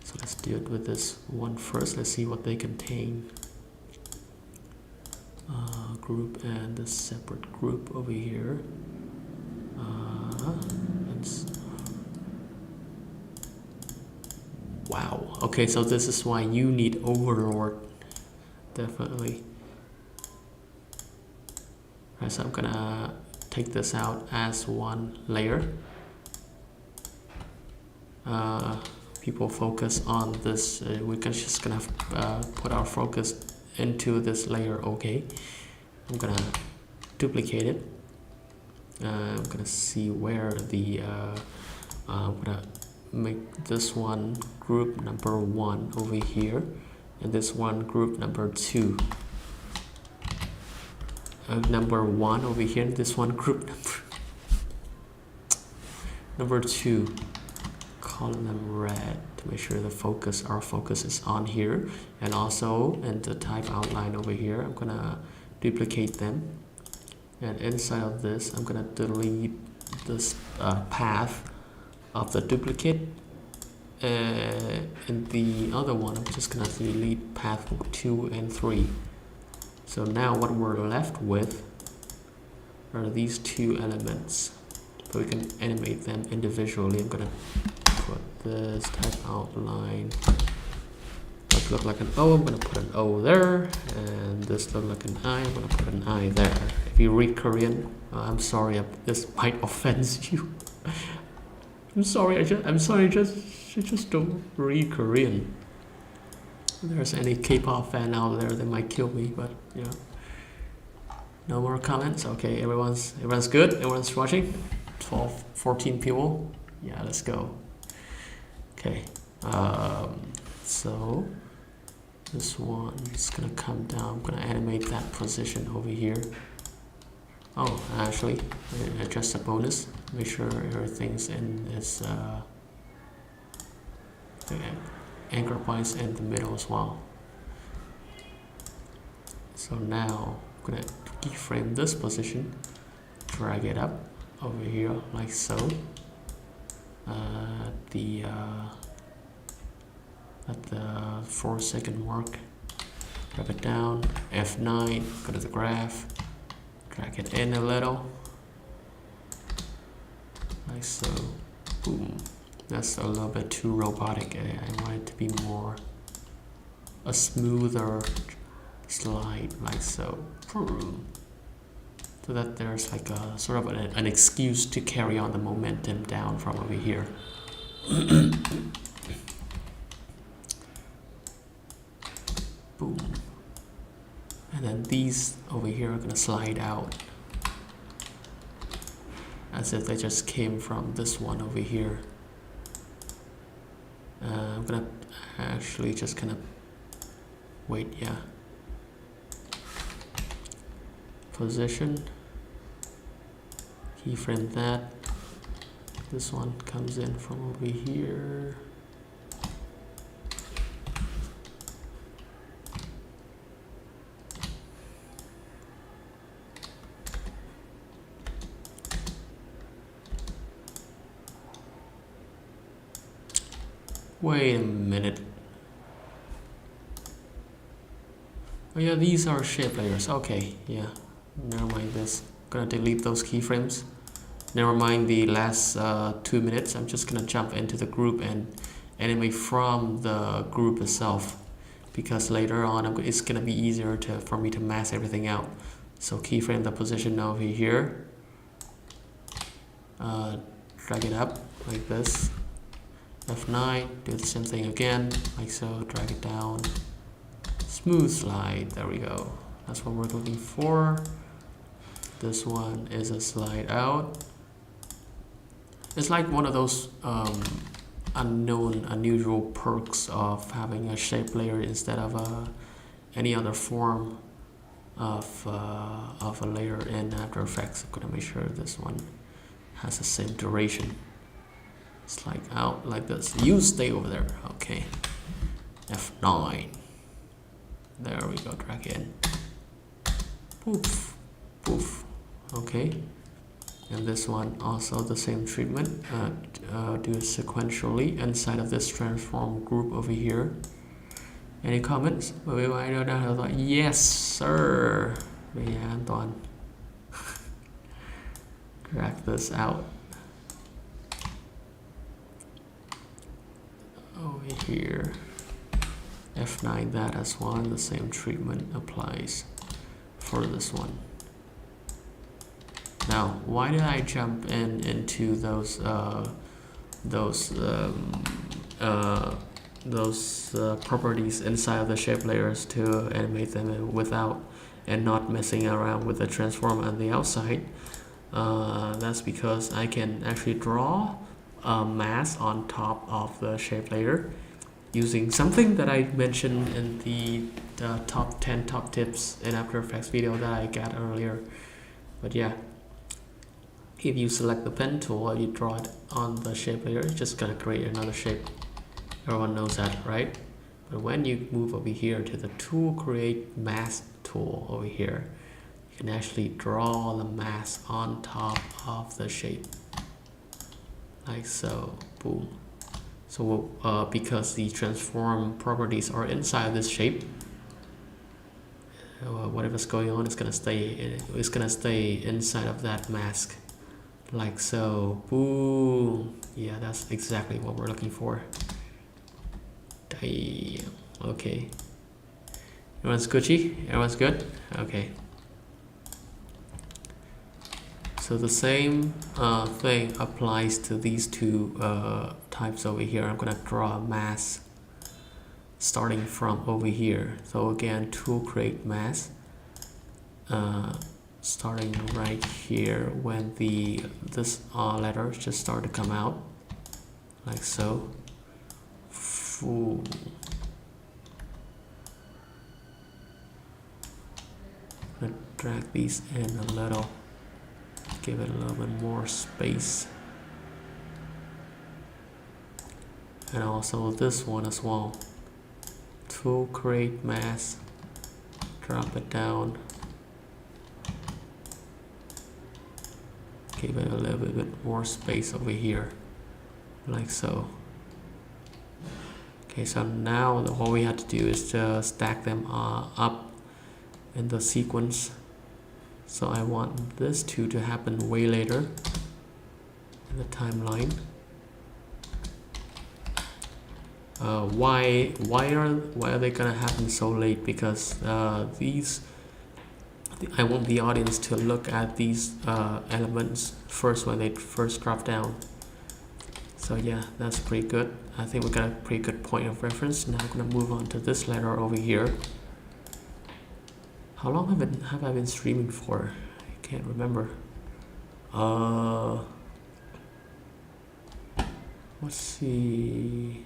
So let's do it with this one first. Let's see what they contain. Group and the separate group over here. Wow. Okay, so this is why you need Overlord. Definitely. Right, so I'm gonna take this out as one layer. People focus on this. We're just gonna put our focus into this layer. Okay, I'm gonna duplicate it. I'm gonna see where I'm gonna make this one group number 1 over here, and this one group number 2. Number 1 over here, and this one group number 2. Color them red to make sure our focus is on here, and also in the type outline over here, I'm gonna duplicate them. And inside of this, I'm gonna delete this path of the duplicate. In the other one, I'm just gonna delete path 2 and 3. So now what we're left with are these two elements, but we can animate them individually. I'm gonna put this type outline. That look like an O, I'm gonna put an O there, and this look like an I, I'm gonna put an I there. If you read Korean, I'm sorry, this might offend you. I'm sorry, I just don't read Korean. If there's any K-pop fan out there, they might kill me, but yeah. No more comments. Okay, everyone's good. Everyone's watching. 12, 14 people. Yeah, let's go. Okay. So this one is gonna come down. I'm gonna animate that position over here. Oh, actually, just a bonus. Make sure everything's in this anchor points in the middle as well. So now I'm gonna keyframe this position, drag it up over here like so. At the 4-second mark, drag it down. F9, go to the graph, drag it in a little, like so. Boom. That's a little bit too robotic. I want it to be more a smoother slide, like so. So that there's like a sort of an excuse to carry on the momentum down from over here. Boom. And then these over here are gonna slide out as if they just came from this one over here. I'm gonna actually just kind of wait, yeah. Position, keyframe that. This one comes in from over here. Wait a minute. Oh yeah, these are shape layers. Okay, yeah. Never mind this. I'm gonna delete those keyframes. Never mind the last 2 minutes. I'm just gonna jump into the group and animate from the group itself, because later on it's gonna be easier for me to mask everything out. So keyframe the position over here. Drag it up like this. F9, do the same thing again, like so. Drag it down. Smooth slide. There we go. That's what we're looking for. This one is a slide out. It's like one of those unusual perks of having a shape layer instead of any other form of a layer in After Effects. I'm gonna make sure this one has the same duration. Slide out like this. You stay over there. Okay. F9. There we go. Drag in. Poof. Poof. Okay. And this one also the same treatment. Do it sequentially inside of this transform group over here. Any comments? Yes, sir. Yeah, Anton. Drag this out. Over here. F9 that as well, and the same treatment applies for this one. Now, why did I jump into those properties inside of the shape layers to animate them without and not messing around with the transform on the outside? That's because I can actually draw a mask on top of the shape layer using something that I mentioned in the top 10 top tips in After Effects video that I got earlier. But yeah, if you select the pen tool and you draw it on the shape layer, it's just gonna create another shape. Everyone knows that, right? But when you move over here to the tool create mask tool over here, you can actually draw the mask on top of the shape. Like so. Boom. So because the transform properties are inside this shape, whatever's going on is gonna stay. It's gonna stay inside of that mask, like so. Boom. Yeah, that's exactly what we're looking for. Damn. Okay. Everyone's Gucci? Everyone's good? Okay. So the same thing applies to these two types over here. I'm gonna draw a mask starting from over here. So again, tool create mask. Starting right here when this letter just start to come out, like so. Foo. I'm gonna drag these in a little, give it a little bit more space, and also this one as well. Tool create mask, drop it down, give it a little bit more space over here, like so. Okay, so now all we have to do is to stack them up in the sequence. So I want this two to happen way later in the timeline. Why are they gonna happen so late? Because I want the audience to look at these elements first when they first drop down. So yeah, that's pretty good. I think we got a pretty good point of reference. Now I'm gonna move on to this letter over here. How long have I been streaming for? I can't remember. Let's see.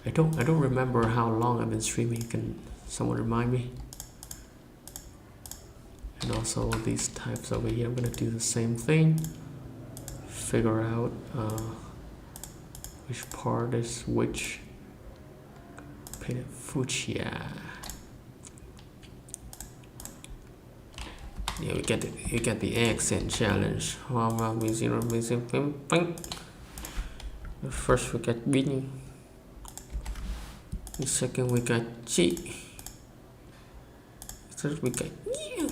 I don't remember how long I've been streaming. Can someone remind me? And also these types over here, I'm gonna do the same thing. Figure out which part is which. Paint it fuchsia. Yeah, we get the accent challenge. First we get Bing. The second we got G. Third we got yeah.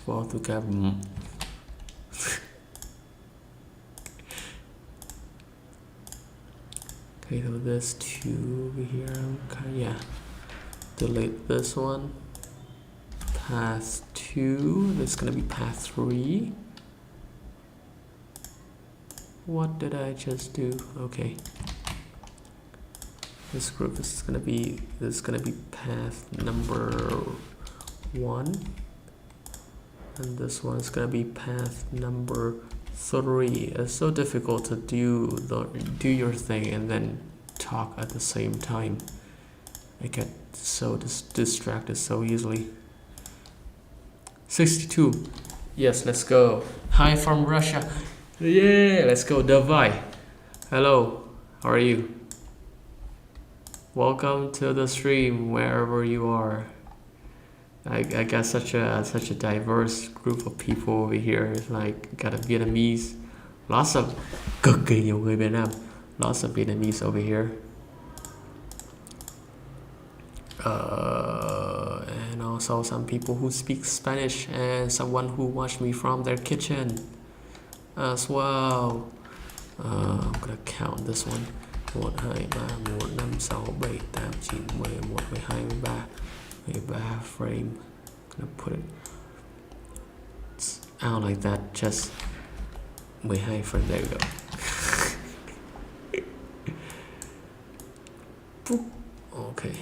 Fourth we got Okay, so there's two over here. Okay, yeah. Delete this one. Path 2. This is gonna be path 3. What did I just do? Okay. This group is gonna be path number 1. And this one is gonna be path number 3. It's so difficult to do your thing and then talk at the same time. I get so distracted so easily. 62. Yes, let's go. Hi from Russia. Yeah, let's go. Davai. Hello. How are you? Welcome to the stream wherever you are. I got such a diverse group of people over here. It's like got a Vietnamese, cực kỳ nhiều người Việt Nam, lots of Vietnamese over here. And also some people who speak Spanish and someone who watched me from their kitchen as well. I'm gonna count this one. 1, 2, 3, 4, 5, 6, 7, 8, 9, 10, 11, 12, 13 frame. I'm gonna put it out like that, just 12 frame. There we go. Okay,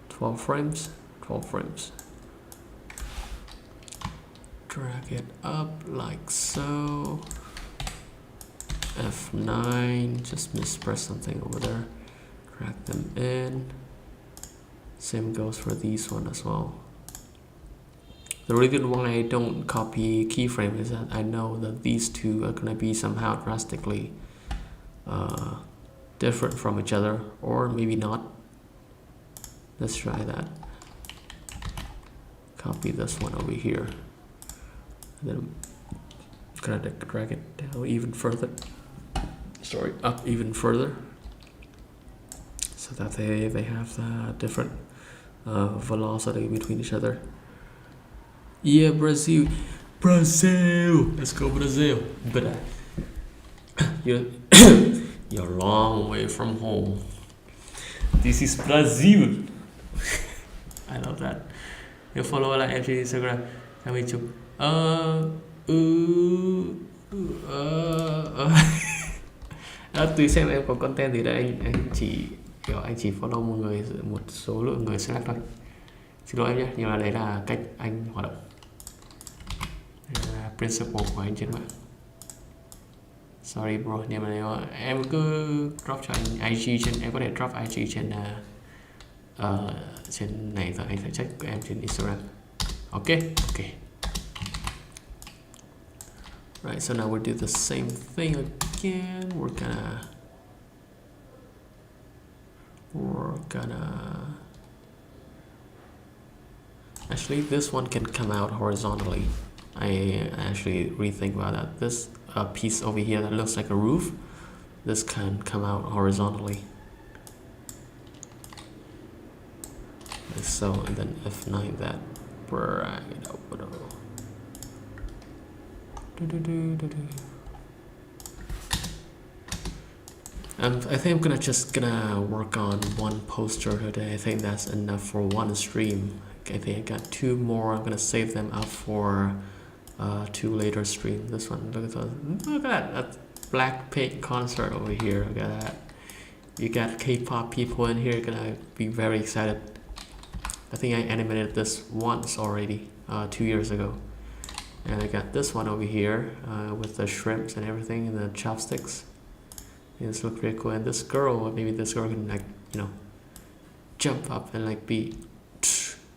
12 frames. Drag it up like so. F9, just mispress something over there. Drag them in. Same goes for these one as well. The reason why I don't copy keyframe is that I know that these two are gonna be somehow drastically different from each other, or maybe not. Let's try that. Copy this one over here. And then I'm gonna drag it down even further. Sorry, up even further. so that they have different velocity between each other. Yeah, Brazil, let's go Brazil. But you're you're a long way from home. This is Brazil. I love that. You follow lại em trên Instagram theo mình chụp đó, tùy xem em có content gì đấy, anh chỉ kiểu anh chỉ follow một số lượng người select thôi. Xin lỗi em nhé, nhưng mà đấy là cách anh hoạt động, principle của anh trên mạng. Sorry bro, nhưng mà nếu em cứ drop cho anh IG trên, em có thể drop IG trên trên này rồi anh sẽ check của em trên Instagram. Ok. Right, so now we'll do the same thing again. We're gonna actually, this one can come out horizontally. I actually rethink about that. This piece over here that looks like a roof, this can come out horizontally. Like so, and then F9 that. Right. I think I'm gonna work on one poster today. I think that's enough for one stream. I think I got 2 more. I'm gonna save them up for 2 later stream. This one, look at that Blackpink concert over here. Look at that. You got K-pop people in here, gonna be very excited. I think I animated this once already, 2 years ago. And I got this one over here with the shrimps and everything and the chopsticks. This looks pretty cool. And this girl, maybe this girl can, like, you know, jump up and like be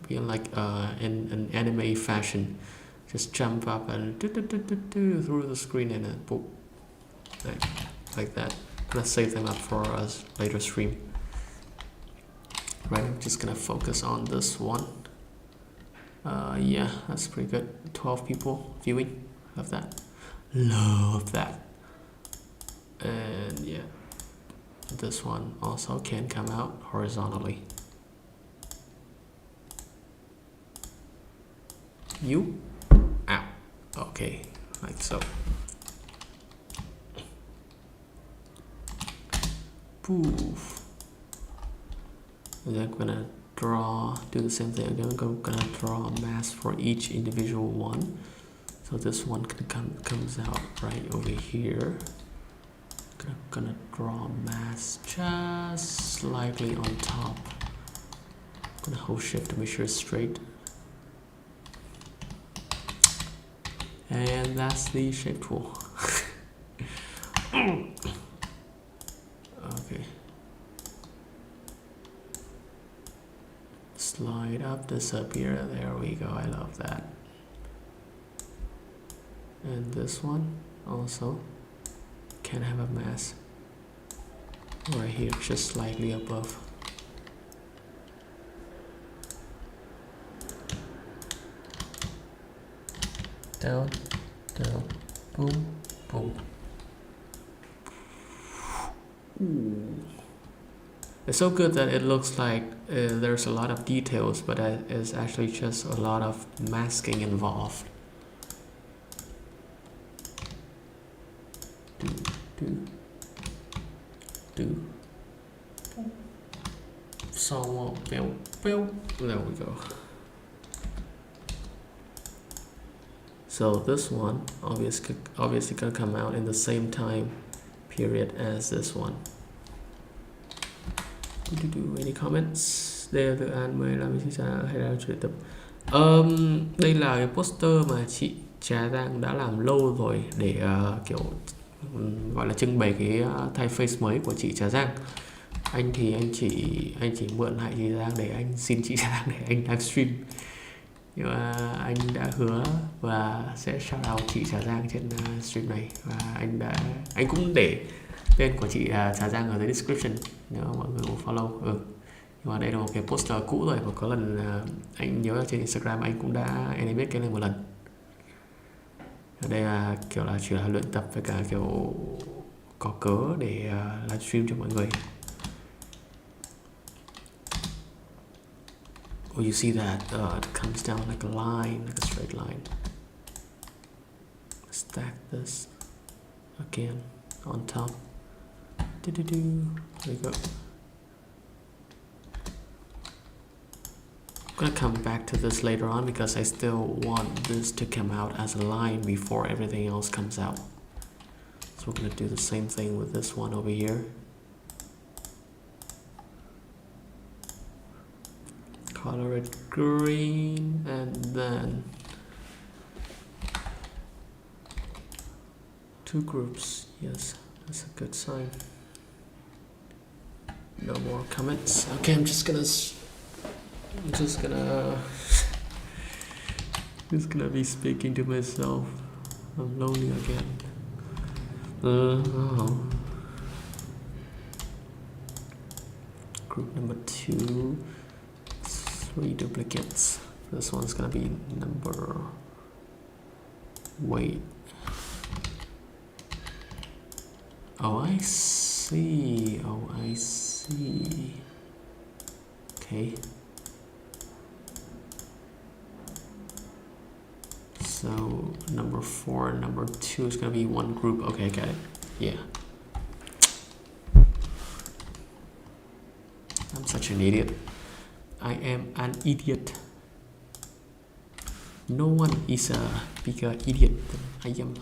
like in an anime fashion, just jump up and through the screen and then boop, like that. Gonna save them up for us later stream. Right, I'm just gonna focus on this one. Yeah, that's pretty good. 12 people viewing. Love that. And yeah, this one also can come out horizontally. Ow. Okay, like so. Poof. And then I'm gonna do the same thing again. I'm gonna draw a mask for each individual one. So this one comes out right over here. I'm gonna draw a mask just slightly on top. I'm gonna hold shift to make sure it's straight. And that's the shape tool. Okay. Slide up, disappear. There we go. I love that. And this one also can have a mask right here, just slightly above. Down, boom, boom. Ooh. It's so good that it looks like there's a lot of details, but it's actually just a lot of masking involved. Do. So, there we go. So this one obviously gonna come out in the same time period as this one. Any comments? Đây là dự án mới làm gì hay là chuyển tập? Đây là cái poster mà chị Trà Giang đã làm lâu rồi để kiểu gọi là trưng bày cái thay face mới của chị Trà Giang. Anh chỉ mượn lại chị Giang để anh xin chị Trà Giang để anh livestream. Nhưng mà anh đã hứa và sẽ shout out chị Trà Giang trên stream này, và anh cũng để tên của chị Trà Giang ở dưới description nếu mọi người muốn follow. Nhưng mà đây là một cái poster cũ rồi, và có lần anh nhớ là trên Instagram anh cũng đã animate cái này một lần. Ở đây là kiểu là chỉ là luyện tập với cả kiểu có cớ để livestream cho mọi người. Oh, you see that? It comes down like a line, like a straight line. Stack this again on top. There we go. I'm gonna come back to this later on because I still want this to come out as a line before everything else comes out. So we're gonna do the same thing with this one over here. Color it green and then 2 groups. Yes, that's a good sign. No more comments. Okay, I'm just gonna be speaking to myself. I'm lonely again. Group number 2, 3 duplicates. This one's gonna be number. Wait. Oh, I see. Oh, I see. Okay. So number 4 and number 2 is gonna be one group. Okay, I got it. Yeah. I'm such an idiot. I am an idiot. No one is a bigger idiot than I am.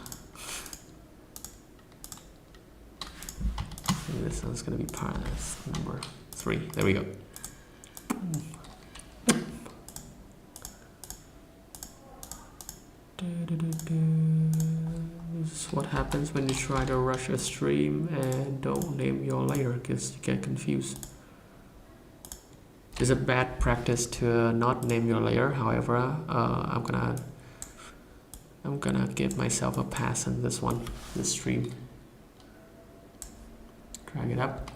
And this one's gonna be part of number 3. There we go. This is what happens when you try to rush a stream and don't name your layer because you get confused. It's a bad practice to not name your layer. However, I'm gonna give myself a pass on this one, this stream. Drag it up.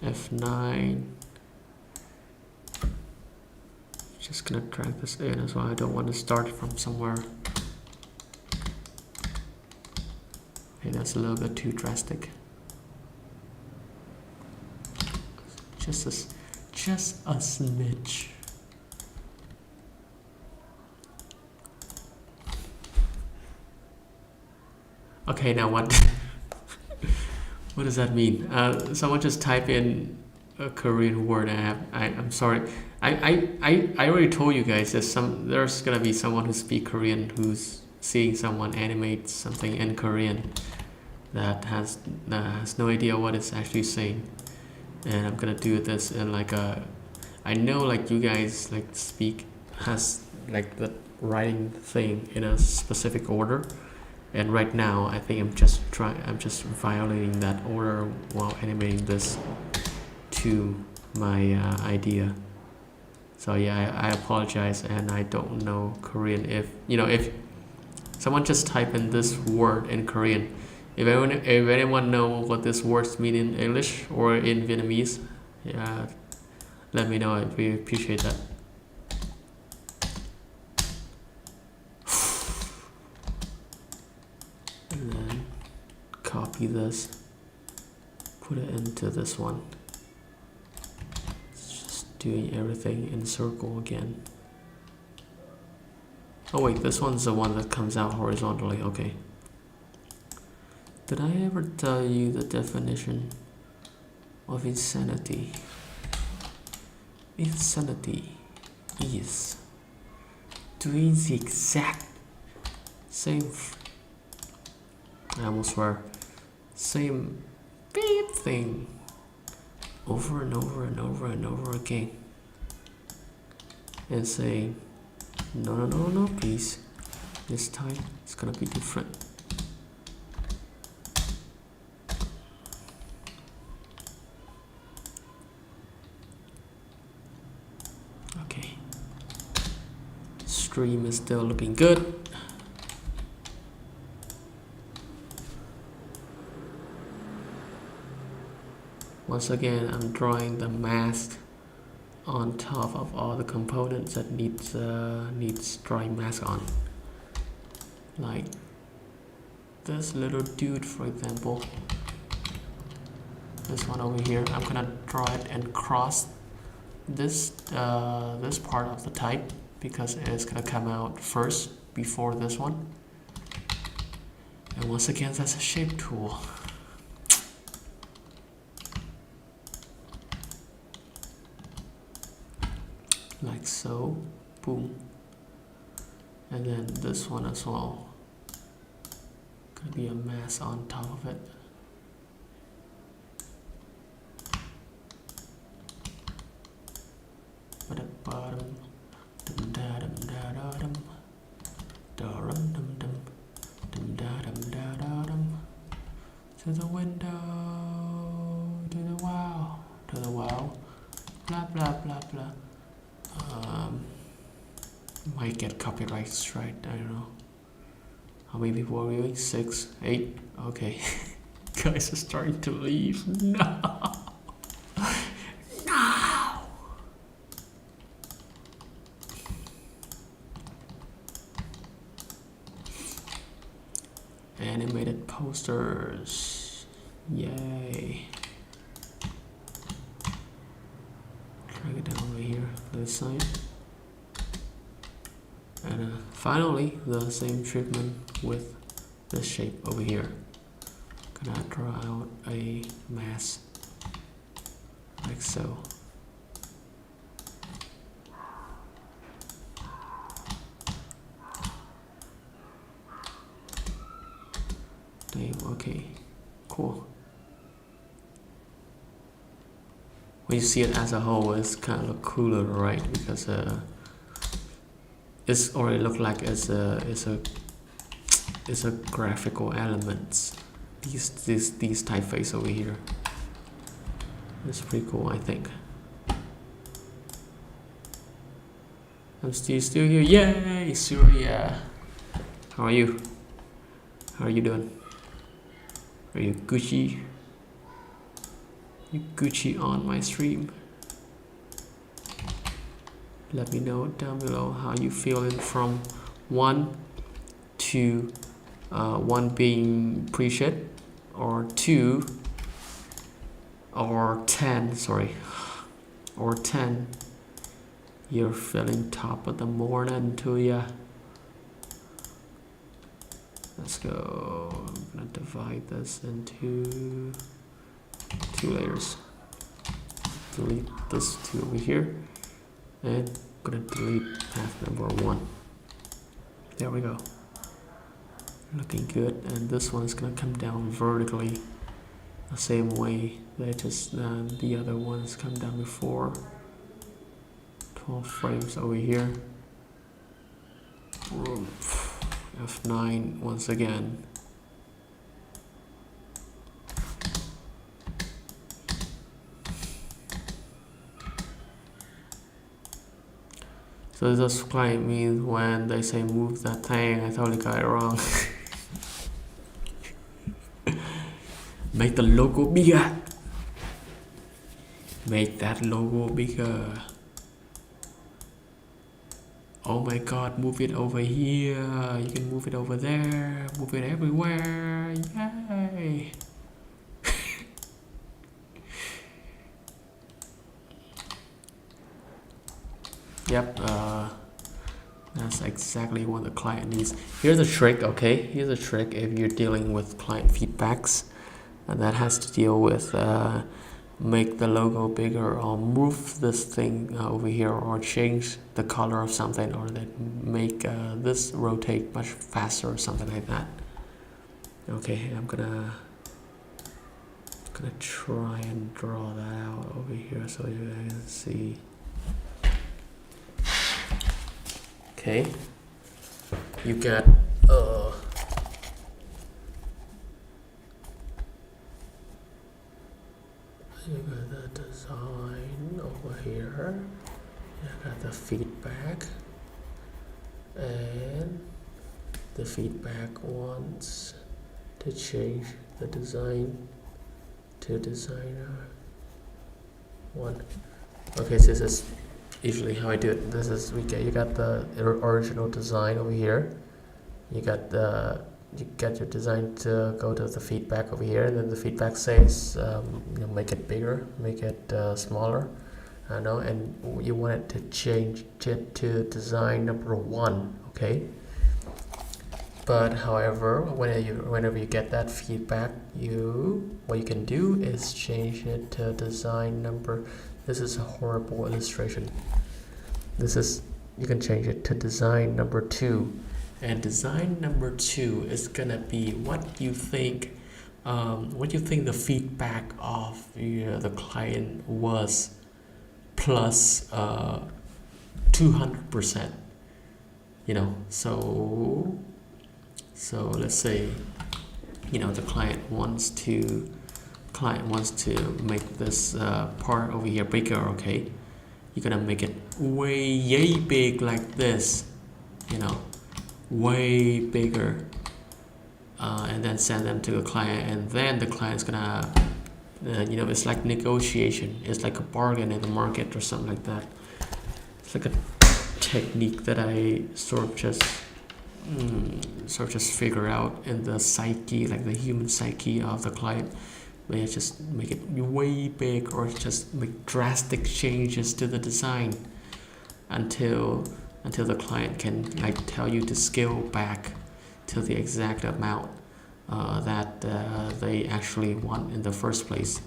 F9. Just gonna drag this in as well. I don't want to start from somewhere. Okay, that's a little bit too drastic. Just a smidge. Okay, now what? What does that mean? Someone just type in a Korean word. I'm sorry. I already told you guys there's gonna be someone who speaks Korean who's seeing someone animate something in Korean that has no idea what it's actually saying, and I'm gonna do this in like a. I know like you guys like speak has like the writing thing in a specific order, and right now I think I'm just violating that order while animating this to my idea. So yeah, I apologize, and I don't know Korean. If someone just type in this word in Korean, if anyone know what this words mean in English or in Vietnamese, yeah, let me know. We appreciate that. And then copy this, put it into this one. Doing everything in circle again. Oh wait, this one's the one that comes out horizontally. Okay. Did I ever tell you the definition of insanity? Insanity is doing the exact same. I almost swear. Same thing. Over and over and over and over again, and say no please, this time it's gonna be different. Okay, stream is still looking good. Once again, I'm drawing the mask on top of all the components that needs drawing mask on. Like this little dude, for example. This one over here, I'm gonna draw it and cross this this part of the type because it's gonna come out first before this one. And once again, that's a shape tool. Like so, boom. And then this one as well. Gonna be a mass on top of it. But at bottom, dum da dum da da dum, da dum dum dum, dum da dum da da dum. To the window, to the wow, to the wow, blah blah blah blah. Might get copyright strike, I don't know. How many people are viewing? 6, 8? Okay. Guys are starting to leave. No! No! Animated posters. Yay. Drag it down over here to this side. And finally, the same treatment with this shape over here. Gonna draw out a mass like so. Damn, okay, cool. When you see it as a whole, it's kind of look cooler, right? Because it's already look like it's a graphical elements. These typeface over here. It's pretty cool, I think. I'm still here. Yay, Surya. How are you? How are you doing? Are you Gucci? You Gucci on my stream? Let me know down below how you feeling from 1 to 1 being preset, or 2 or 10, sorry, or 10 you're feeling top of the morning to ya. Let's go. I'm gonna divide this into 2 layers. Delete this 2 over here. And I'm gonna delete path number 1. There we go. Looking good. And this one's gonna come down vertically the same way that just the other ones come down before. 12 frames over here. F9 once again. So this client means when they say move that thing, I totally got it wrong. Make the logo bigger. Make that logo bigger. Oh my god, move it over here. You can move it over there. Move it everywhere. Yay. Yep, that's exactly what the client needs. Here's a trick, okay? Here's a trick if you're dealing with client feedbacks, and that has to deal with make the logo bigger, or move this thing over here, or change the color of something, or that make this rotate much faster or something like that. Okay, I'm gonna try and draw that out over here so you guys can see. Okay, you got the design over here. You got the feedback, and the feedback wants to change the design to designer 1. Okay, so this is usually how I do it. This is you got the original design over here. You got your design to go to the feedback over here, and then the feedback says make it bigger, make it smaller, I know, and you want it to change it to design number 1, okay? But however, whenever you get that feedback, what you can do is change it to design number. This is a horrible illustration. You can change it to design number 2, and design number 2 is gonna be what you think the feedback of the client was plus 200%. So let's say the client wants to make this part over here bigger, okay? You're gonna make it way big like this, way bigger, and then send them to the client, and then the client's gonna it's like negotiation. It's like a bargain in the market or something like that. It's like a technique that I sort of just figure out in the psyche, like the human psyche of the client. Where you just make it way big, or just make drastic changes to the design until the client can tell you to scale back to the exact amount that they actually want in the first place.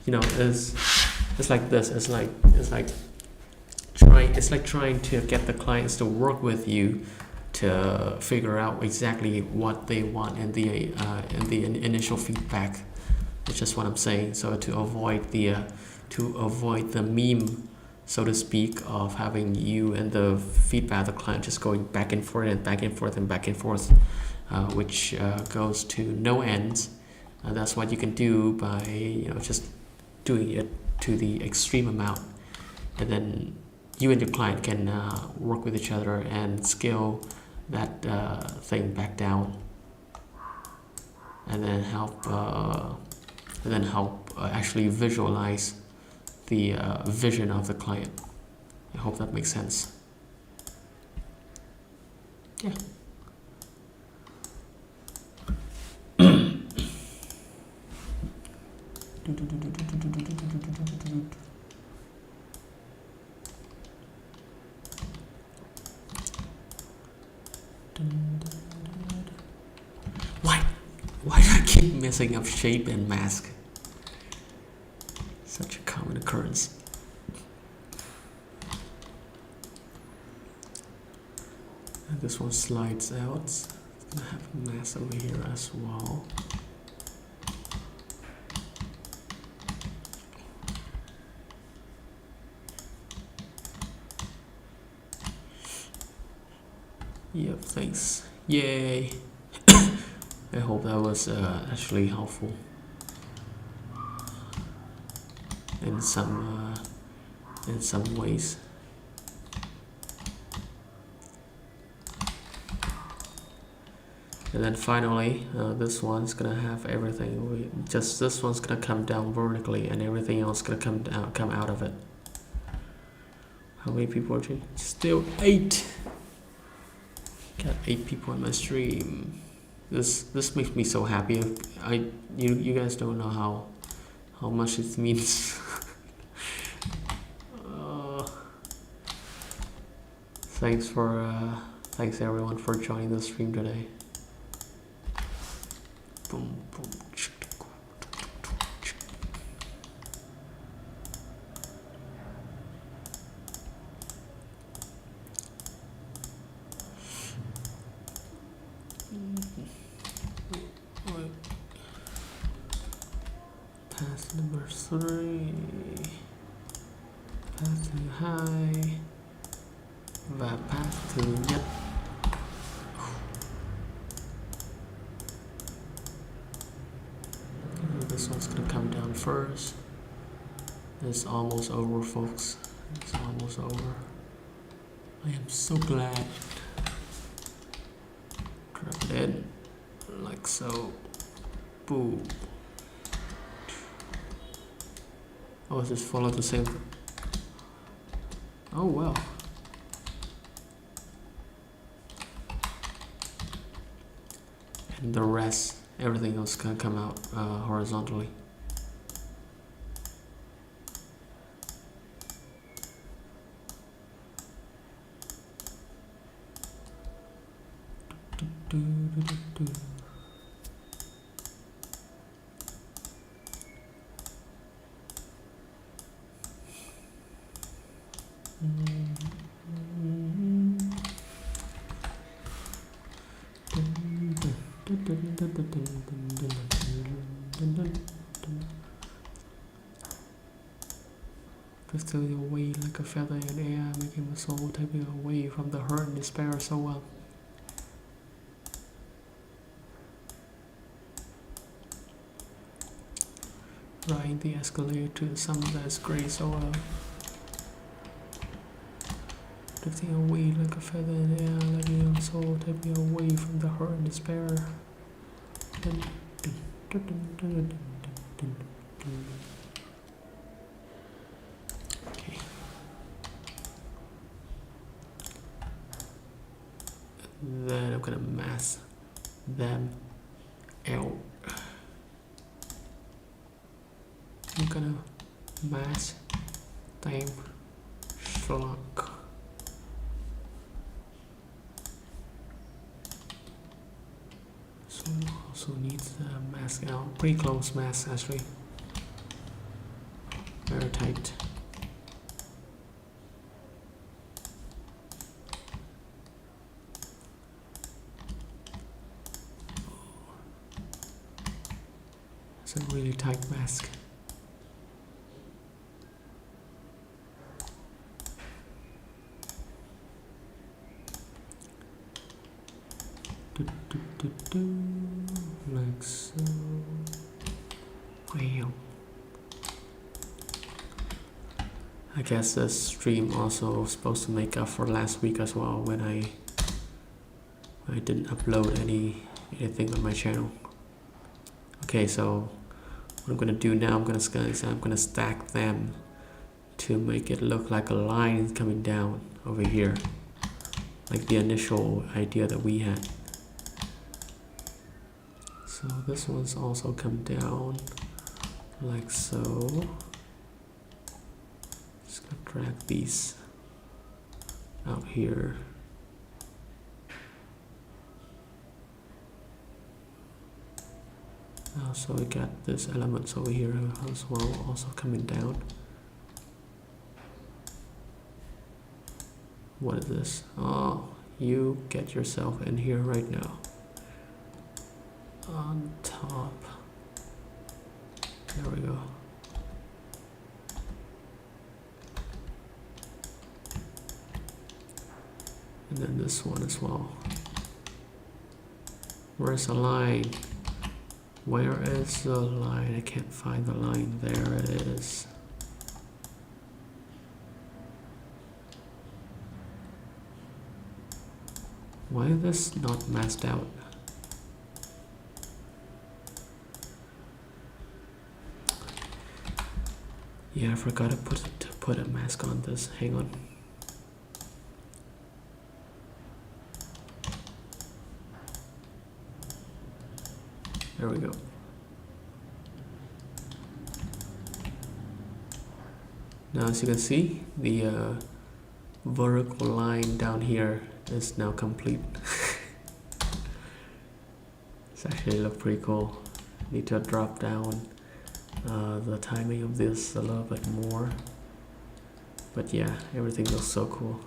It's like this. It's like trying to get the clients to work with you to figure out exactly what they want in the initial feedback, which is what I'm saying. So to avoid the meme, so to speak, of having you and the feedback of the client just going back and forth and back and forth and back and forth, which goes to no end. That's what you can do by just doing it to the extreme amount, and then you and your client can work with each other and scale that thing back down, and then help actually visualize the vision of the client. I hope that makes sense. Yeah. Why do I keep messing up shape and mask? Such a common occurrence. And this one slides out. It's gonna have a mask over here as well. Yep, thanks. Yay. I hope that was actually helpful in some ways. And then finally, this one's gonna have everything. This one's gonna come down vertically, and everything else gonna come out of it. How many people are watching? Still 8. Got 8 people in my stream. This makes me so happy. You guys don't know how much it means. Thanks everyone for joining the stream today. Boom, boom. Path number 3. Path to high. Và path thứ nhất. This one's gonna come down first. It's almost over, folks. It's almost over. I am so glad. Drop it in like so. Boom. Oh, just follow the same. Oh well. And the rest, everything else can come out horizontally. Drifting away like a feather in air, making my soul taking away from the hurt and despair so well. Riding the escalator to the summit that's grey so well. Drifting away like a feather in the air, letting my soul take me away from the hurt and despair. Okay. Then I'm gonna mask them out. I'm gonna mask them shrunk. So also needs the mask out. Pretty close mask actually. Very tight. It's a really tight mask. Like so. Wow. I guess the stream also supposed to make up for last week as well when I didn't upload anything on my channel. Okay, so what I'm gonna do now, I'm gonna stack them to make it look like a line coming down over here, like the initial idea that we had. So this one's also come down like so. Just gonna drag these out here. So we got this elements over here as well, also coming down. What is this? Oh, you get yourself in here right now. On top. There we go. And then this one as well. Where's the line? Where is the line? I can't find the line. There it is. Why is this not masked out? Yeah, I forgot to put a mask on this. Hang on. There we go. Now as you can see, the vertical line down here is now complete. It's actually look pretty cool. Need to drop down the timing of this a little bit more. But yeah, everything looks so cool.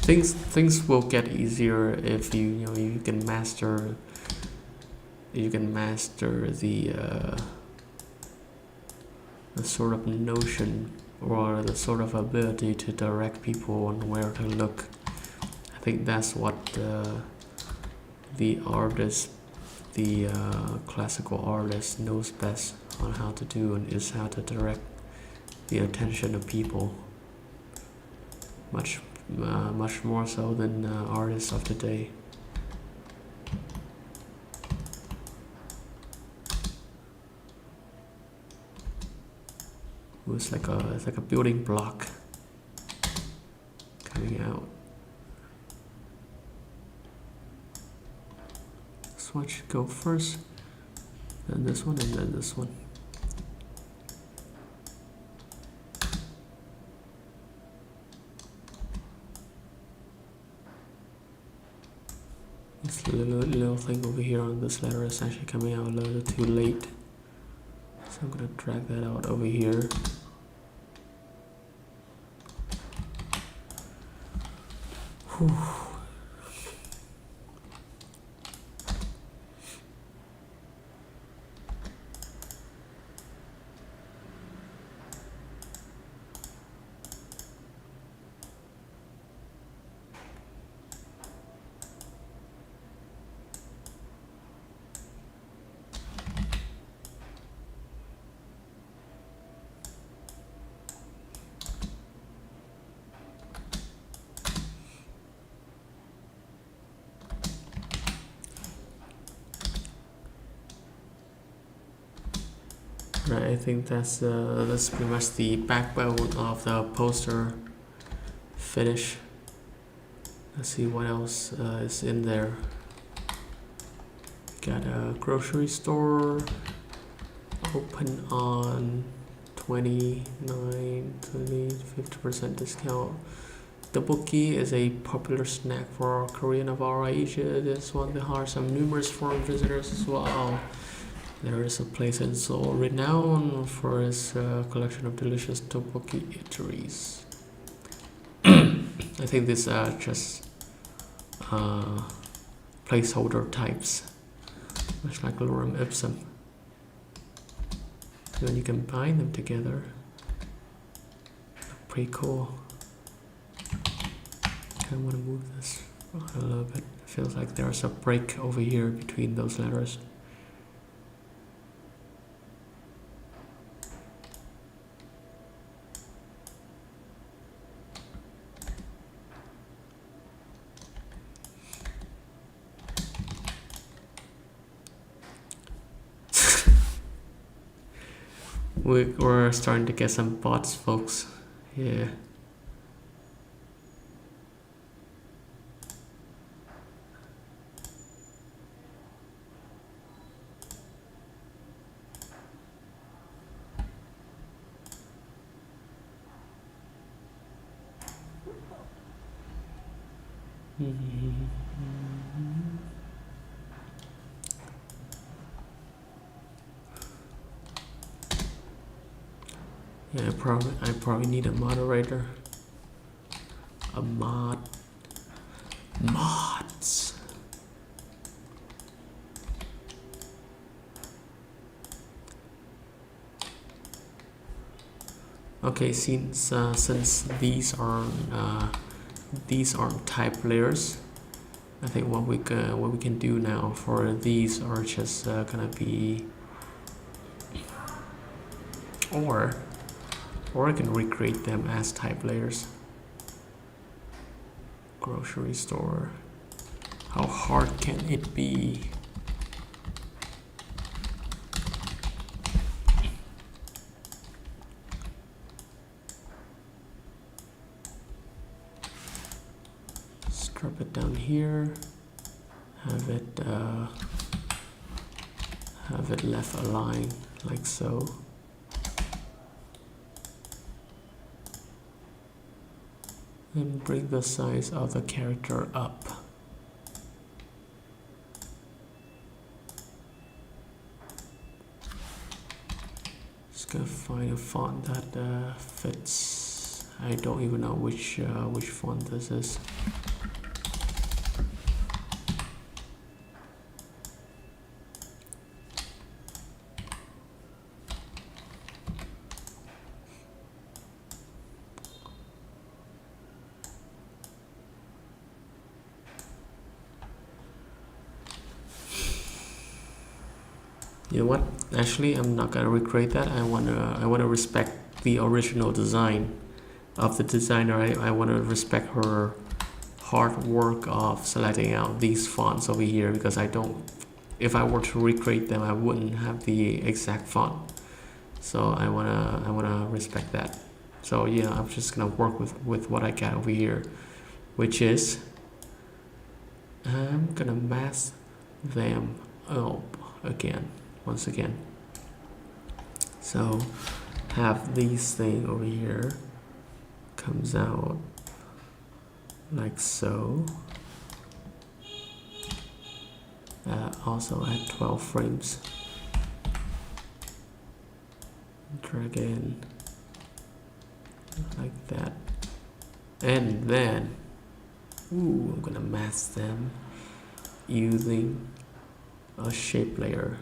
Things will get easier if you can master the sort of notion or the sort of ability to direct people on where to look. I think that's what the artist, the classical artist knows best on how to do, and is how to direct the attention of people. Much more so than artists of today. It's like a building block coming out. This one should go first, then this one, and then this one. This little thing over here on this letter is actually coming out a little too late. So I'm gonna drag that out over here. Whew. Right, I think that's pretty much the backbone of the poster finish. Let's see what else is in there. Got a grocery store open on 50% discount. The bookie is a popular snack for Korean of our age. This one that has some numerous foreign visitors as well. There is a place in Seoul renowned for its collection of delicious tteokbokki eateries. I think this just placeholder types, much like lorem ipsum. Then you can bind them together. Pretty cool. I want to move this a little bit. It feels like there's a break over here between those letters. We're starting to get some bots, folks. Yeah. Yeah, I probably need a moderator. A mods. Okay, since these aren't type layers, I think what we can do now for these are just gonna be, or I can recreate them as type layers. Grocery store. How hard can it be? Drop it down here. Have it left aligned like so. And bring the size of the character up. Just gonna find a font that fits. I don't even know which font this is. You know what? Actually, I'm not gonna recreate that. I wanna respect the original design of the designer. I wanna respect her hard work of selecting out these fonts over here, because if I were to recreate them, I wouldn't have the exact font. So I wanna respect that. So yeah, I'm just gonna work with what I got over here, which is I'm gonna mask them up once again. So have these thing over here comes out like so. also at 12 frames. Drag in like that, and then I'm gonna mask them using a shape layer.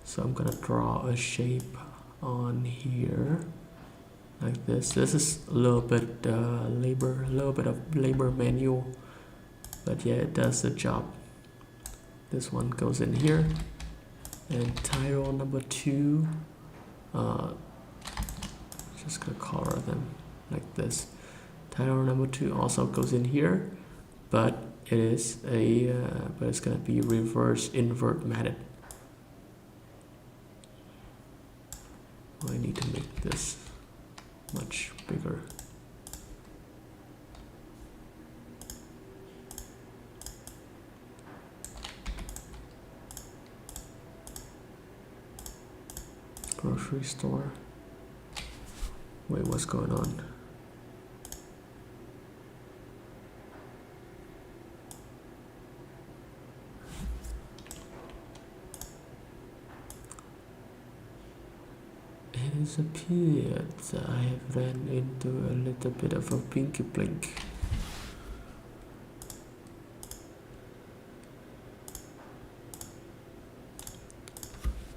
So I'm gonna draw a shape on here like this. This is a little bit of labor manual, but yeah, it does the job. This one goes in here, and title number 2, just gonna color them like this. Title number 2 also goes in here, but it is but it's gonna be reverse invert matted. I need to make this much bigger. Grocery store. Wait, what's going on? It appeared that I have ran into a little bit of a pinky blink.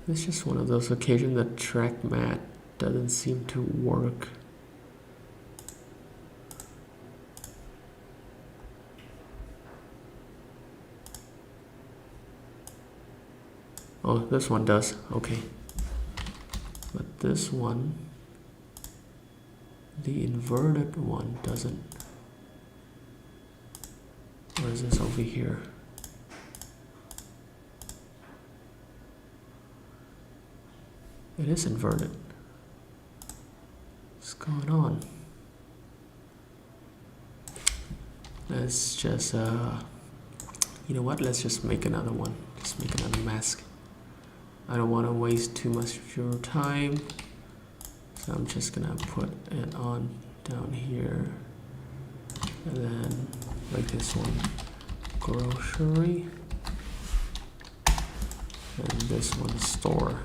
It's just one of those occasions that track matte doesn't seem to work. Oh, this one does. Okay. But this one, the inverted one, doesn't. Or is this over here? It is inverted. What's going on? Let's just, you know what? Let's just make another one. Just make another mask. I don't want to waste too much of your time, so I'm just gonna put it on down here, and then like this one, grocery, and this one, store.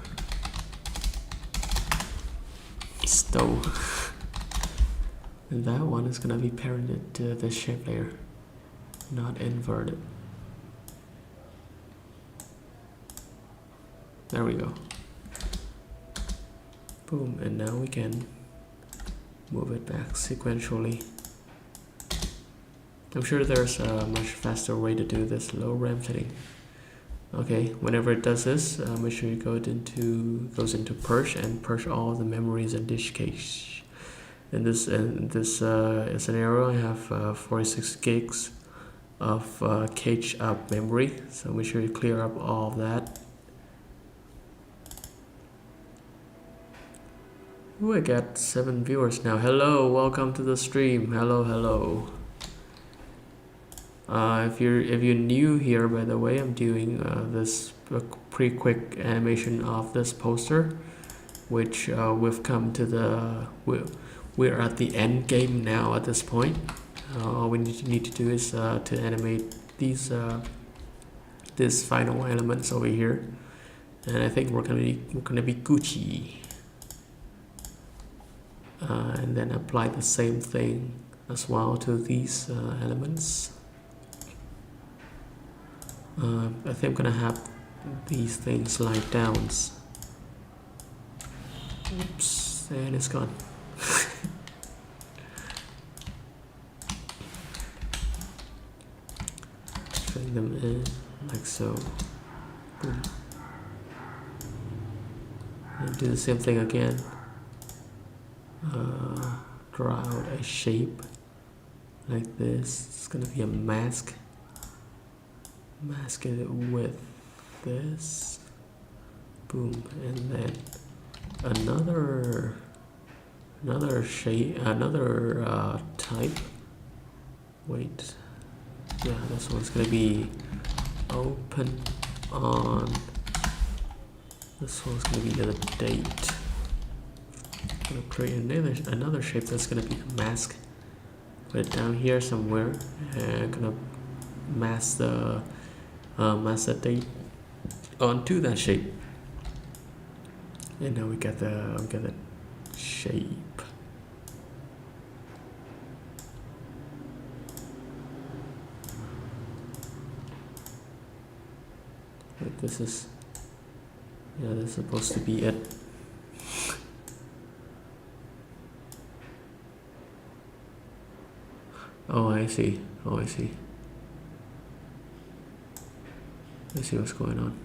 Stove. And that one is gonna be parented to the shape layer, not inverted. There we go. Boom, and now we can move it back sequentially. I'm sure there's a much faster way to do this low ramp setting. Okay, whenever it does this, make sure you goes into purge and purge all the memories and disk cache. In this scenario, I have 46 gigs of cache up memory, so make sure you clear up all of that. Ooh, I got 7 viewers now. Hello, welcome to the stream. Hello. If you're new here, by the way, I'm doing this pretty quick animation of this poster, which we've come to the we're at the end game now. At this point, all we need to do is to animate these final elements over here, and I think we're gonna be Gucci. And then apply the same thing as well to these elements. I think I'm gonna have these things slide downs. Oops, and it's gone. Bring them in like so. Boom. And do the same thing again. Draw out a shape like this. It's gonna be a mask. Mask it with this. Boom, and then another shape, another type. Wait, yeah, this one's gonna be open on. This one's gonna be the date. I'm gonna create another shape that's gonna be a mask. Put it down here somewhere, and I'm gonna mask the mask that date onto that shape. And now we get the shape. Wait, this is supposed to be it. Oh, I see. I see what's going on.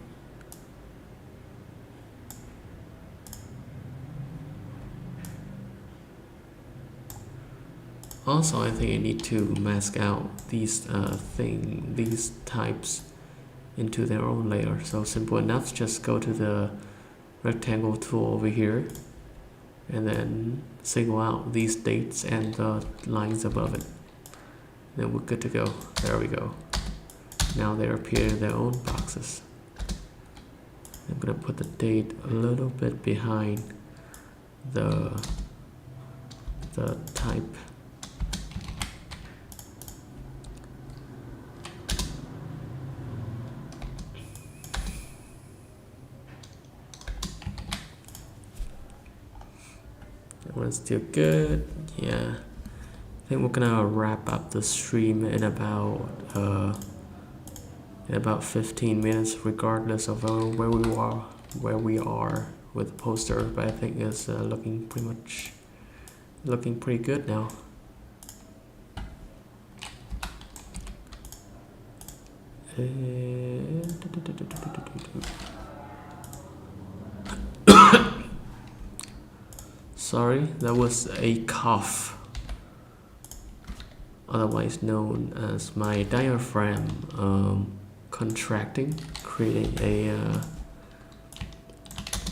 Also, I think I need to mask out these these types into their own layer. So simple enough, just go to the rectangle tool over here and then single out these dates and the lines above it. Then we're good to go. There we go. Now they appear in their own boxes. I'm gonna put the date a little bit behind the type. That one's still good. Yeah. I think we're gonna wrap up the stream in about 15 minutes, regardless of where we are with the poster. But I think it's looking pretty good now. Sorry, that was a cough. Otherwise known as my diaphragm contracting, creating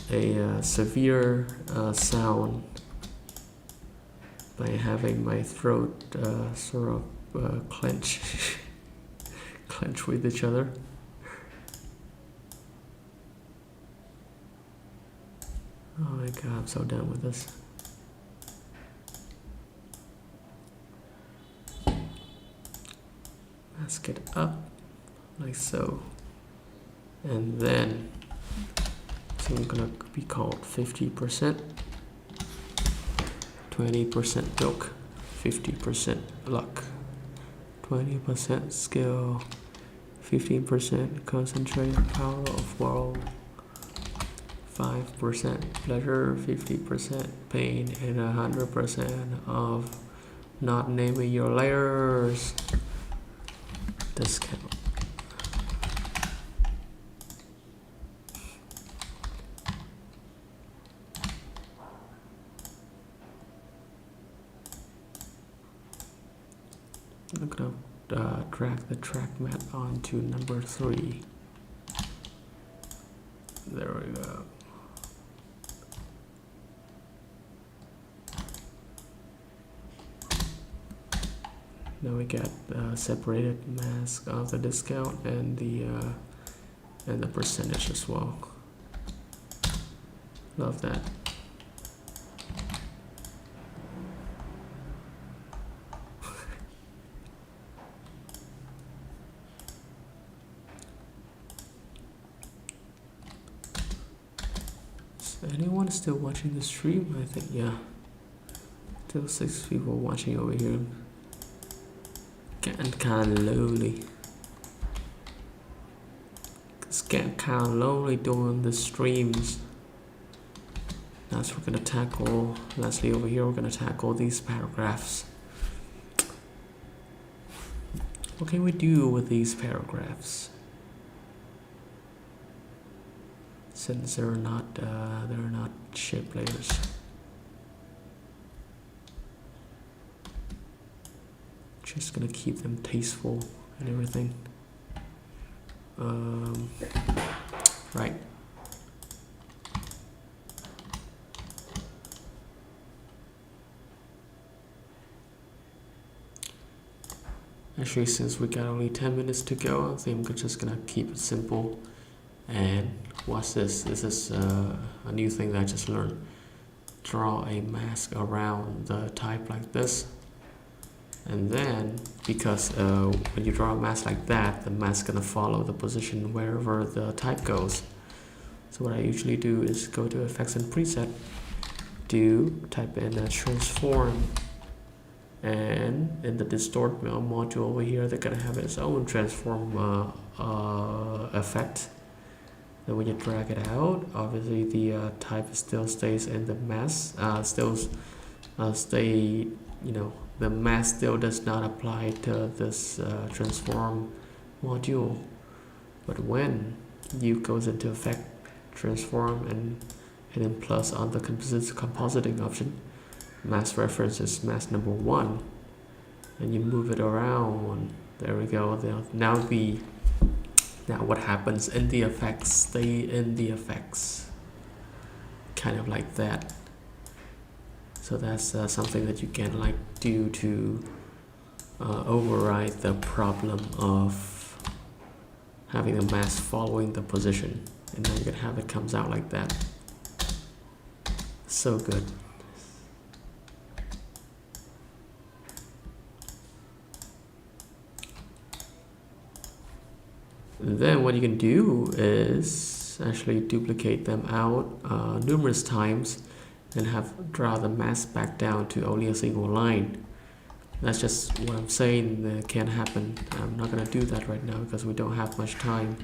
a severe sound by having my throat sort of clench with each other. Oh my god, I'm so done with this. Mask it up like so, and then it's gonna be called 50%, 20% milk, 50% luck, 20% skill, 15% concentrated power of world, 5% pleasure, 50% pain, and 100% of not naming your layers. Discount. I'm gonna drag the track mat onto number 3. There we go. Now we got separated mask of the discount and the percentage as well. Love that. Is anyone still watching the stream? I think, yeah. Still 6 people watching over here. Getting kind of lonely. It's getting kind of lonely doing the streams. Now we're gonna tackle, Leslie over here, we're gonna tackle these paragraphs. What can we do with these paragraphs? Since they're not shape layers. Just gonna keep them tasteful and everything. Right. Actually, since we got only 10 minutes to go, I think I'm just gonna keep it simple. And watch this. This is a new thing that I just learned. Draw a mask around the type like this. And then, because when you draw a mask like that, the mask is gonna follow the position wherever the type goes. So what I usually do is go to Effects and Preset, type in a transform, and in the distort module over here, they're gonna have its own transform effect. Then when you drag it out, obviously the type still stays in the mask, the mask still does not apply to this transform module. But when you goes into effect, transform, and hitting plus on the compositing option, mask reference is mask number 1, and you move it around. There we go. Now what happens in the effects stay in the effects, kind of like that. So that's something that you can like do to override the problem of having the mask following the position, and now you can have it comes out like that. So good. Then what you can do is actually duplicate them out numerous times and draw the mask back down to only a single line. That's just what I'm saying that can happen. I'm not gonna do that right now because we don't have much time.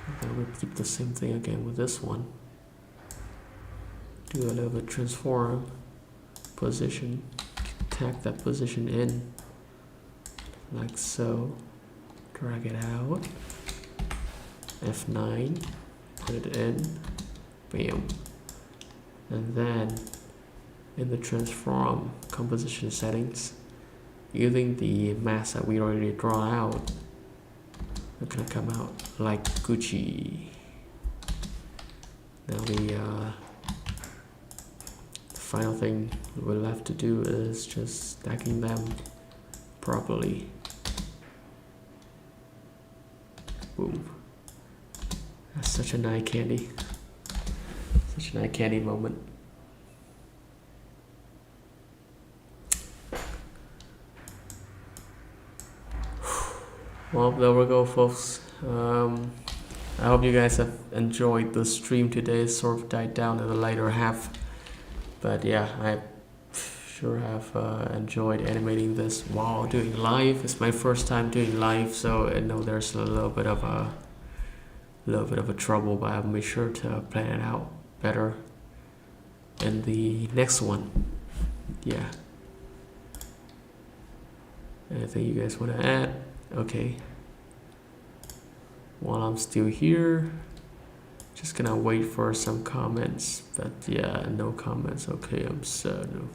I'm gonna repeat the same thing again with this one. Do a little bit transform, position, tag that position in, like so. Drag it out, F9, put it in, bam. And then in the transform composition settings, using the mask that we already draw out, it's gonna come out like Gucci. Now the final thing we'll have to do is just stacking them properly. Boom. That's such an eye candy. Such an eye candy moment. Well, there we go, folks. I hope you guys have enjoyed the stream today. It sort of died down in the later half. But yeah, I sure have enjoyed animating this while doing live. It's my first time doing live, so I know there's a little bit of a trouble, but I'll make sure to plan it out better in the next one. Yeah. Anything you guys want to add? Okay. While I'm still here, just gonna wait for some comments. But yeah, no comments. Okay, I'm sad. No.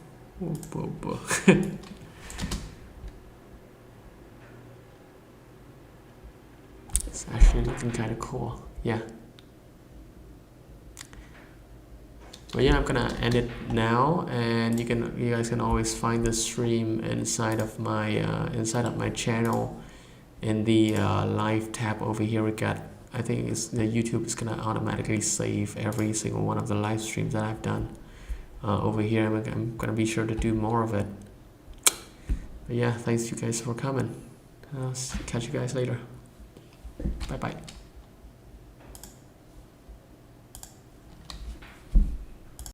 It's actually looking kind of cool. Yeah. But yeah, I'm gonna end it now, and you guys can always find the stream inside of my channel in the live tab over here. We got, I think it's the YouTube is gonna automatically save every single one of the live streams that I've done. Over here, I'm gonna be sure to do more of it. But yeah, thanks you guys for coming. I'll catch you guys later. Bye bye.